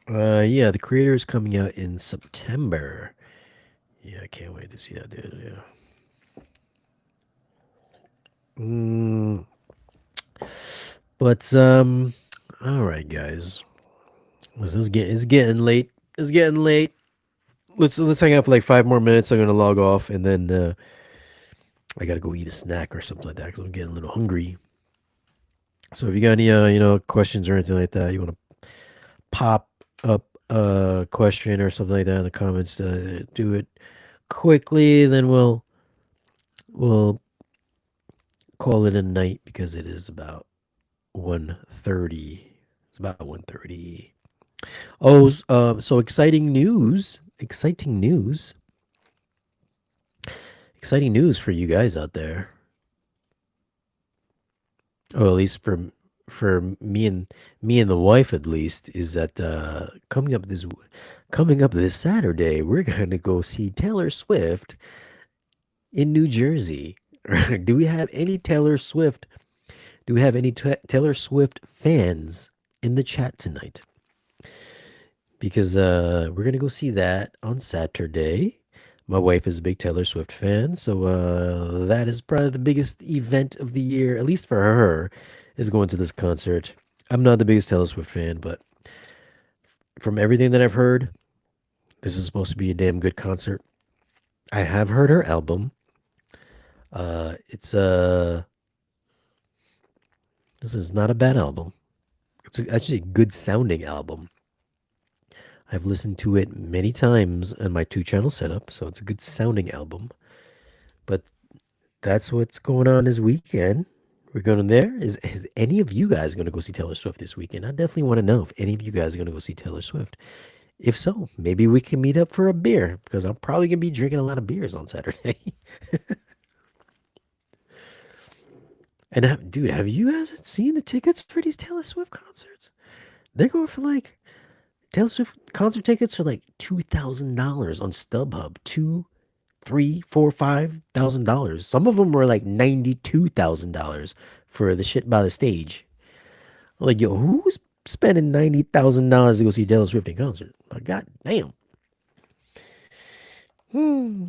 Speaker 1: Yeah, the creator is coming out in September. Yeah, I can't wait to see that, dude. Yeah. But all right, guys. It's getting late. It's getting late. Let's hang out for like 5 more minutes. I'm gonna log off, and then I gotta go eat a snack or something like that because I'm getting a little hungry. So if you got any questions or anything like that, you want to pop up a question or something like that in the comments, do it quickly. Then we'll call it a night because it is about 1:30. It's about 1:30. Oh, so exciting news! Exciting news for you guys out there. Oh, at least for me and the wife, at least, is that coming up this Saturday, we're gonna go see Taylor Swift in New Jersey. Do we have any Taylor Swift? Do we have any Taylor Swift fans in the chat tonight? Because we're gonna go see that on Saturday. My wife is a big Taylor Swift fan, so that is probably the biggest event of the year, at least for her, is going to this concert. I'm not the biggest Taylor Swift fan, but from everything that I've heard, this is supposed to be a damn good concert. I have heard her album. It's this is not a bad album. It's actually a good sounding album. I've listened to it many times on my 2-channel setup, so it's a good sounding album. But that's what's going on this weekend. We're going there. Is any of you guys going to go see Taylor Swift this weekend? I definitely want to know if any of you guys are going to go see Taylor Swift. If so, maybe we can meet up for a beer because I'm probably going to be drinking a lot of beers on Saturday. And dude, have you guys seen the tickets for these Taylor Swift concerts? They're going for like Taylor Swift concert tickets are like $2,000 on StubHub. Two, three, four, $5,000. Some of them were like $92,000 for the shit by the stage. Like, yo, who's spending $90,000 to go see Taylor Swift in concert? Like, god damn. Hmm.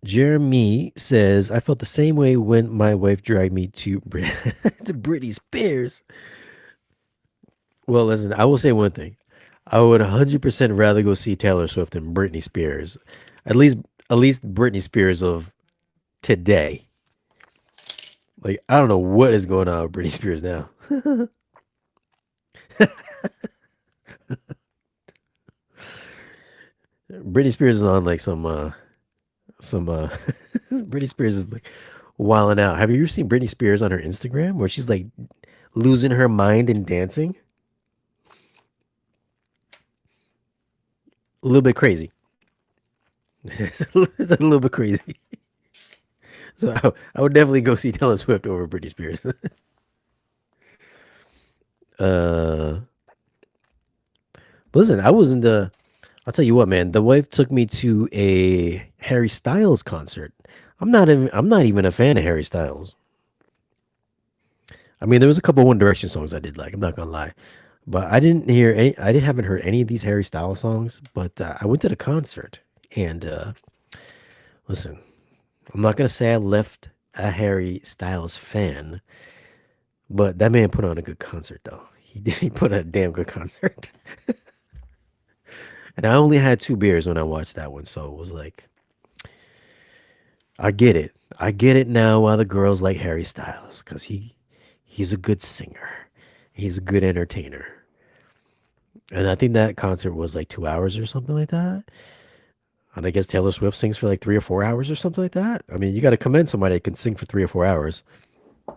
Speaker 1: Jeremy says, I felt the same way when my wife dragged me to, to Britney Spears. Well, listen, I will say one thing. I would 100% rather go see Taylor Swift than Britney Spears. At least, at least Britney Spears of today. Like, I don't know what is going on with Britney Spears now. Britney Spears is on like some Britney Spears is like wilding out. Have you ever seen Britney Spears on her Instagram where she's like losing her mind and dancing? A little bit crazy. It's a little bit crazy. So I would definitely go see Taylor Swift over Britney Spears. uh, listen, I wasn't. I'll tell you what, man. The wife took me to a Harry Styles concert. I'm not even a fan of Harry Styles. I mean, there was a couple One Direction songs I did like. I'm not gonna lie, but I didn't hear any. I didn't haven't heard any of these Harry Styles songs. But I went to the concert, and listen, I'm not gonna say I left a Harry Styles fan, but that man put on a good concert, though. He did. He put on a damn good concert. And I only had two beers when I watched that one, so it was like, I get it. I get it now why the girls like Harry Styles because he's a good singer. He's a good entertainer. And I think that concert was like 2 hours or something like that. And I guess Taylor Swift sings for like 3 or 4 hours or something like that. I mean, you got to commend somebody that can sing for 3 or 4 hours. But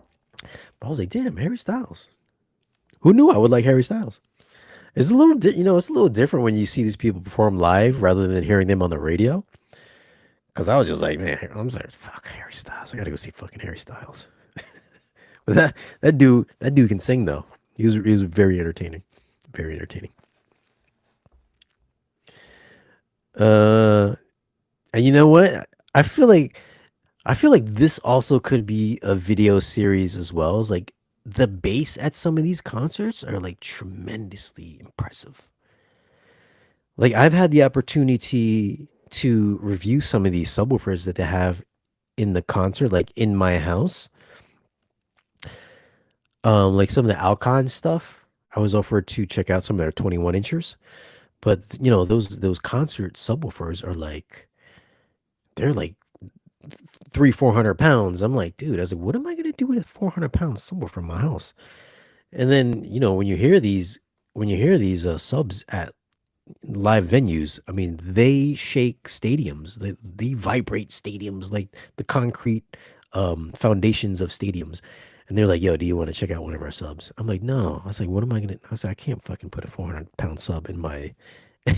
Speaker 1: I was like, damn, Harry Styles. Who knew I would like Harry Styles? It's a little, it's a little different when you see these people perform live rather than hearing them on the radio. Because I was just like, man, I'm sorry, fuck Harry Styles. I gotta go see fucking Harry Styles. But that dude can sing though. He was very entertaining, very entertaining. Uh, and you know what? I feel like I feel like this also could be a video series as well. It's like the bass at some of these concerts are like tremendously impressive. Like I've had the opportunity to review some of these subwoofers that they have in the concert, like in my house. Like some of the Alcon stuff. I was offered to check out some of their 21 inchers, but those concert subwoofers are like they're like 300-400 pounds. I'm like, dude, I was like, what am I gonna do with a 400-pound subwoofer in my house? And then when you hear these subs at live venues, I mean, they shake stadiums. They vibrate stadiums like the concrete foundations of stadiums. And they're like, yo, do you want to check out one of our subs? I'm like, no. I was like, what am I gonna? I was like, I can't fucking put a 400-pound sub in my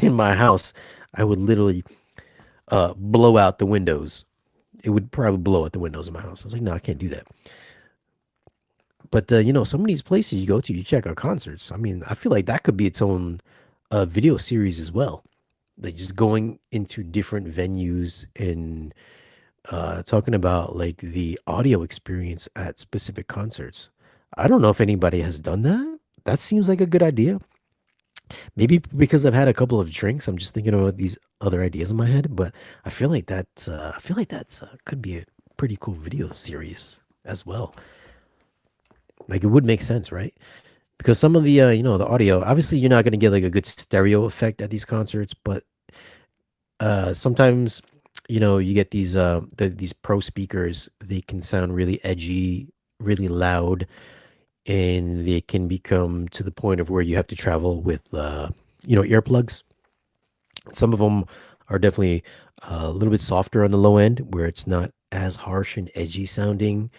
Speaker 1: in my house. I would literally blow out the windows. It would probably blow out the windows of my house. I was like, no, I can't do that. But some of these places you go to, you check out concerts. I mean, I feel like that could be its own video series as well. Like just going into different venues and talking about like the audio experience at specific concerts. I don't know if anybody has done that. That seems like a good idea. Maybe because I've had a couple of drinks, I'm just thinking about these other ideas in my head. But I feel like that's could be a pretty cool video series as well. Like it would make sense, right? Because some of the the audio, obviously you're not going to get like a good stereo effect at these concerts, but sometimes you get these pro speakers. They can sound really edgy, really loud, and they can become to the point of where you have to travel with earplugs. Some of them are definitely a little bit softer on the low end, where it's not as harsh and edgy sounding.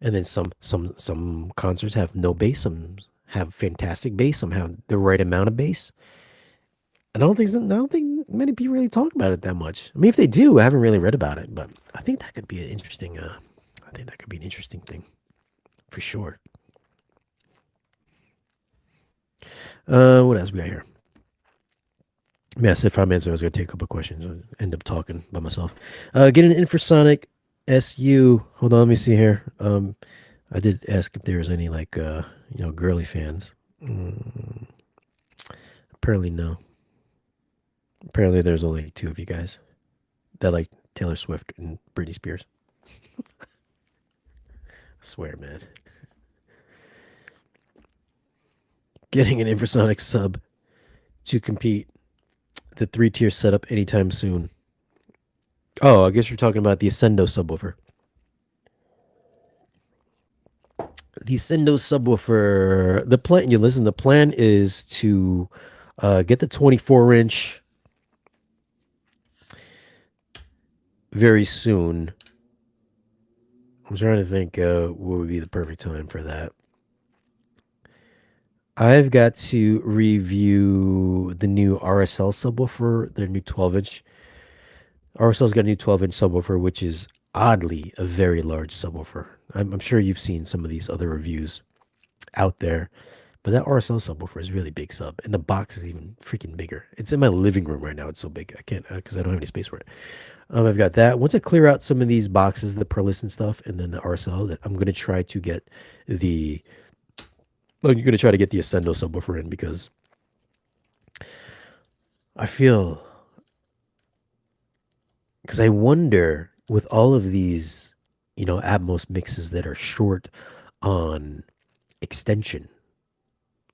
Speaker 1: And then some concerts have no bass. Some have fantastic bass. Some have the right amount of bass. And I don't think many people really talk about it that much. I mean, if they do, I haven't really read about it. But I think that could be an interesting. I think that could be an interesting thing for sure. What else we got here? Yeah, I said 5 minutes. I was gonna take a couple of questions. I end up talking by myself. Get an infrasonic SU. Hold on, let me see here. I did ask if there was any like girly fans. Mm, apparently no. Apparently there's only two of you guys that like Taylor Swift and Britney Spears. I swear, man. Getting an infrasonic sub to compete the 3 tier setup anytime soon. Oh, I guess you're talking about the Ascendo subwoofer. The Ascendo subwoofer. The plan. You listen. The plan is to get the 24-inch very soon. I'm trying to think what would be the perfect time for that. I've got to review the new RSL subwoofer, their new 12-inch. RSL's got a new 12-inch subwoofer, which is oddly a very large subwoofer. I'm sure you've seen some of these other reviews out there, but that RSL subwoofer is really big sub, and the box is even freaking bigger. It's in my living room right now. It's so big I can't because I don't have any space for it. I've got that. Once I clear out some of these boxes, the Perlis and stuff, and then the RSL, that I'm gonna try to get the. Well, you're gonna try to get the Ascendo subwoofer in because I feel because I wonder with all of these, Atmos mixes that are short on extension,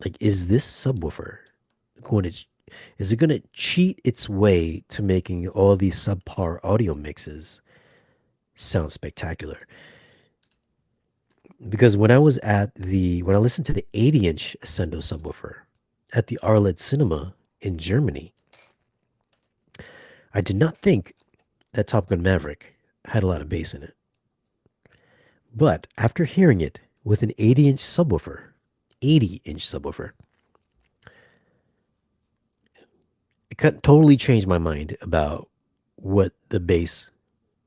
Speaker 1: like is this subwoofer going to is it going to cheat its way to making all these subpar audio mixes sound spectacular? Because when I listened to the 80-inch Ascendo subwoofer at the Arled Cinema in Germany, I did not think that Top Gun Maverick had a lot of bass in it. But after hearing it with an 80-inch subwoofer, totally changed my mind about what the bass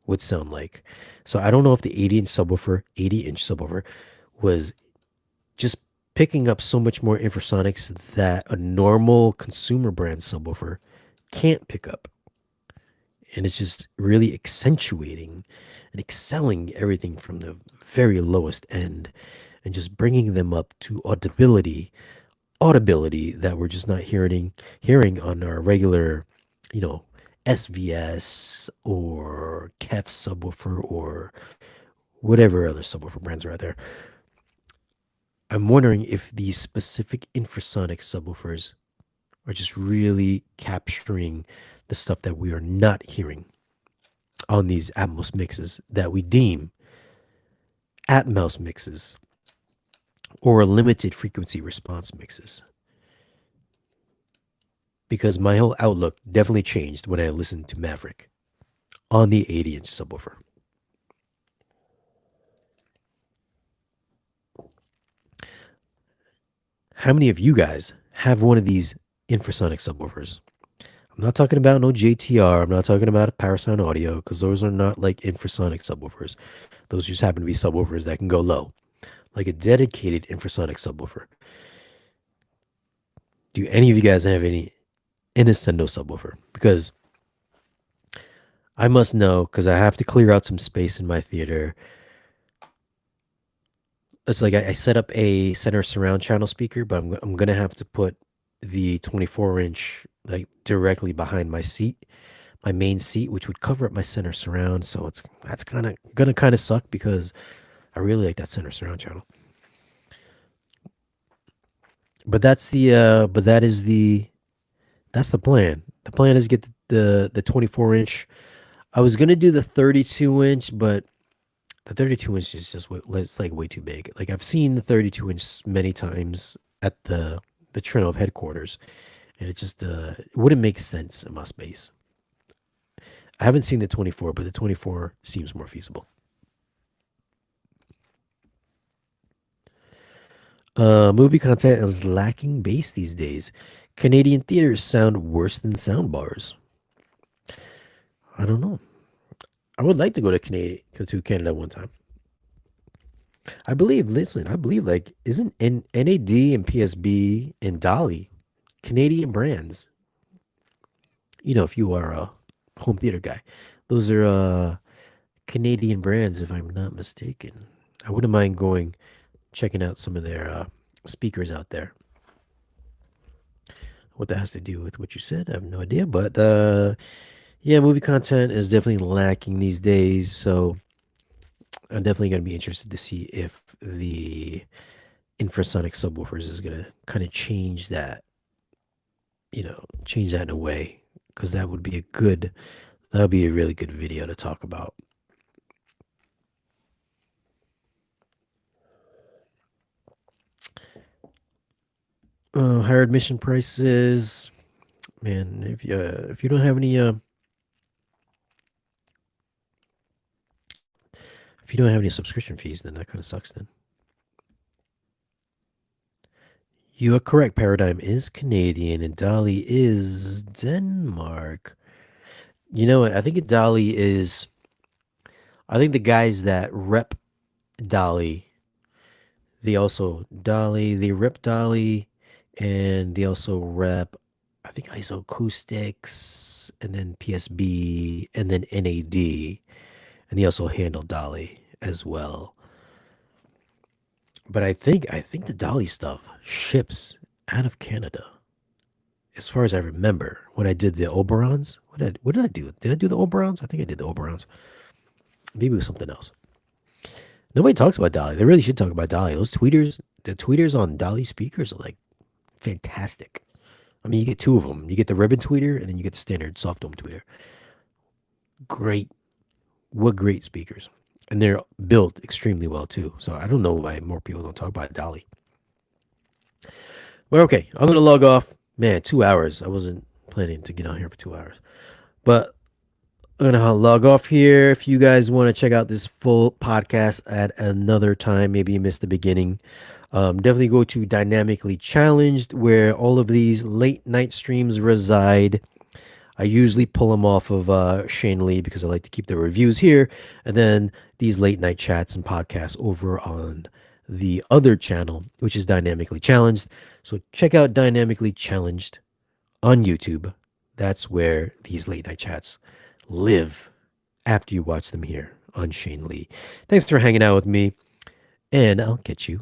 Speaker 1: would sound like. So I don't know if the 80-inch subwoofer was just picking up so much more infrasonics that a normal consumer brand subwoofer can't pick up. And it's just really accentuating and excelling everything from the very lowest end and just bringing them up to audibility that we're just not hearing on our regular, you know, SVS or KEF subwoofer or whatever other subwoofer brands are out there. I'm wondering if these specific infrasonic subwoofers are just really capturing the stuff that we are not hearing on these Atmos mixes that we deem Atmos mixes or limited frequency response mixes. Because my whole outlook definitely changed when I listened to Maverick on the 80-inch subwoofer. How many of you guys have one of these infrasonic subwoofers? I'm not talking about no JTR. I'm not talking about Parasound Audio because those are not like infrasonic subwoofers. Those just happen to be subwoofers that can go low, like a dedicated infrasonic subwoofer. Do any of you guys have any Ascendo subwoofer? Because I must know because I have to clear out some space in my theater. It's like I set up a center surround channel speaker, but I'm gonna have to put the 24-inch like directly behind my seat, my main seat, which would cover up my center surround. So that's gonna suck because I really like that center surround channel. But that's the plan. The plan is get the 24-inch. I was gonna do the 32-inch, but the 32-inch is just it's like way too big. Like I've seen the 32-inch many times at the Trinov headquarters, and it wouldn't make sense in my space. I haven't seen the 24, but the 24 seems more feasible. Movie content is lacking base these days. Canadian theaters sound worse than sound bars. I don't know. I would like to go to Canada one time. I believe, listen, I believe like isn't NAD and PSB and Dolly Canadian brands? If you are a home theater guy, those are Canadian brands, if I'm not mistaken. I wouldn't mind going checking out some of their speakers out there. What that has to do with what you said, I have no idea. But yeah, movie content is definitely lacking these days. So I'm definitely going to be interested to see if the infrasonic subwoofers is going to kind of change that in a way, because that would be a really good video to talk about. Higher admission prices, man. If you don't have any if you don't have any subscription fees, then that kind of sucks. Then you are correct. Paradigm is Canadian, and Dali is Denmark. You know what? I think the guys that rep Dali, they rep Dali, and they also rep, I think, Isoacoustics, and then PSB, and then NAD, and they also handle Dali as well. But I think the Dolly stuff ships out of Canada, as far as I remember. When I did the Oberons, what did I do? Did I do the Oberons? I think I did the Oberons. Maybe it was something else. Nobody talks about Dolly. They really should talk about Dolly. The tweeters on Dolly speakers are like fantastic. I mean, you get two of them. You get the ribbon tweeter, and then you get the standard soft dome tweeter. Great, what great speakers, and they're built extremely well too. So I don't know why more people don't talk about Dolly. Well, okay, I'm gonna log off. Man, 2 hours. I wasn't planning to get on here for 2 hours, but I'm gonna log off here. If you guys want to check out this full podcast at another time, maybe you missed the beginning. Definitely go to Dynamically Challenged, where all of these late night streams reside. I usually pull them off of Shane Lee because I like to keep the reviews here, and then these late night chats and podcasts over on the other channel, which is Dynamically Challenged. So check out Dynamically Challenged on YouTube. That's where these late night chats live after you watch them here on Shane Lee. Thanks for hanging out with me, and I'll catch you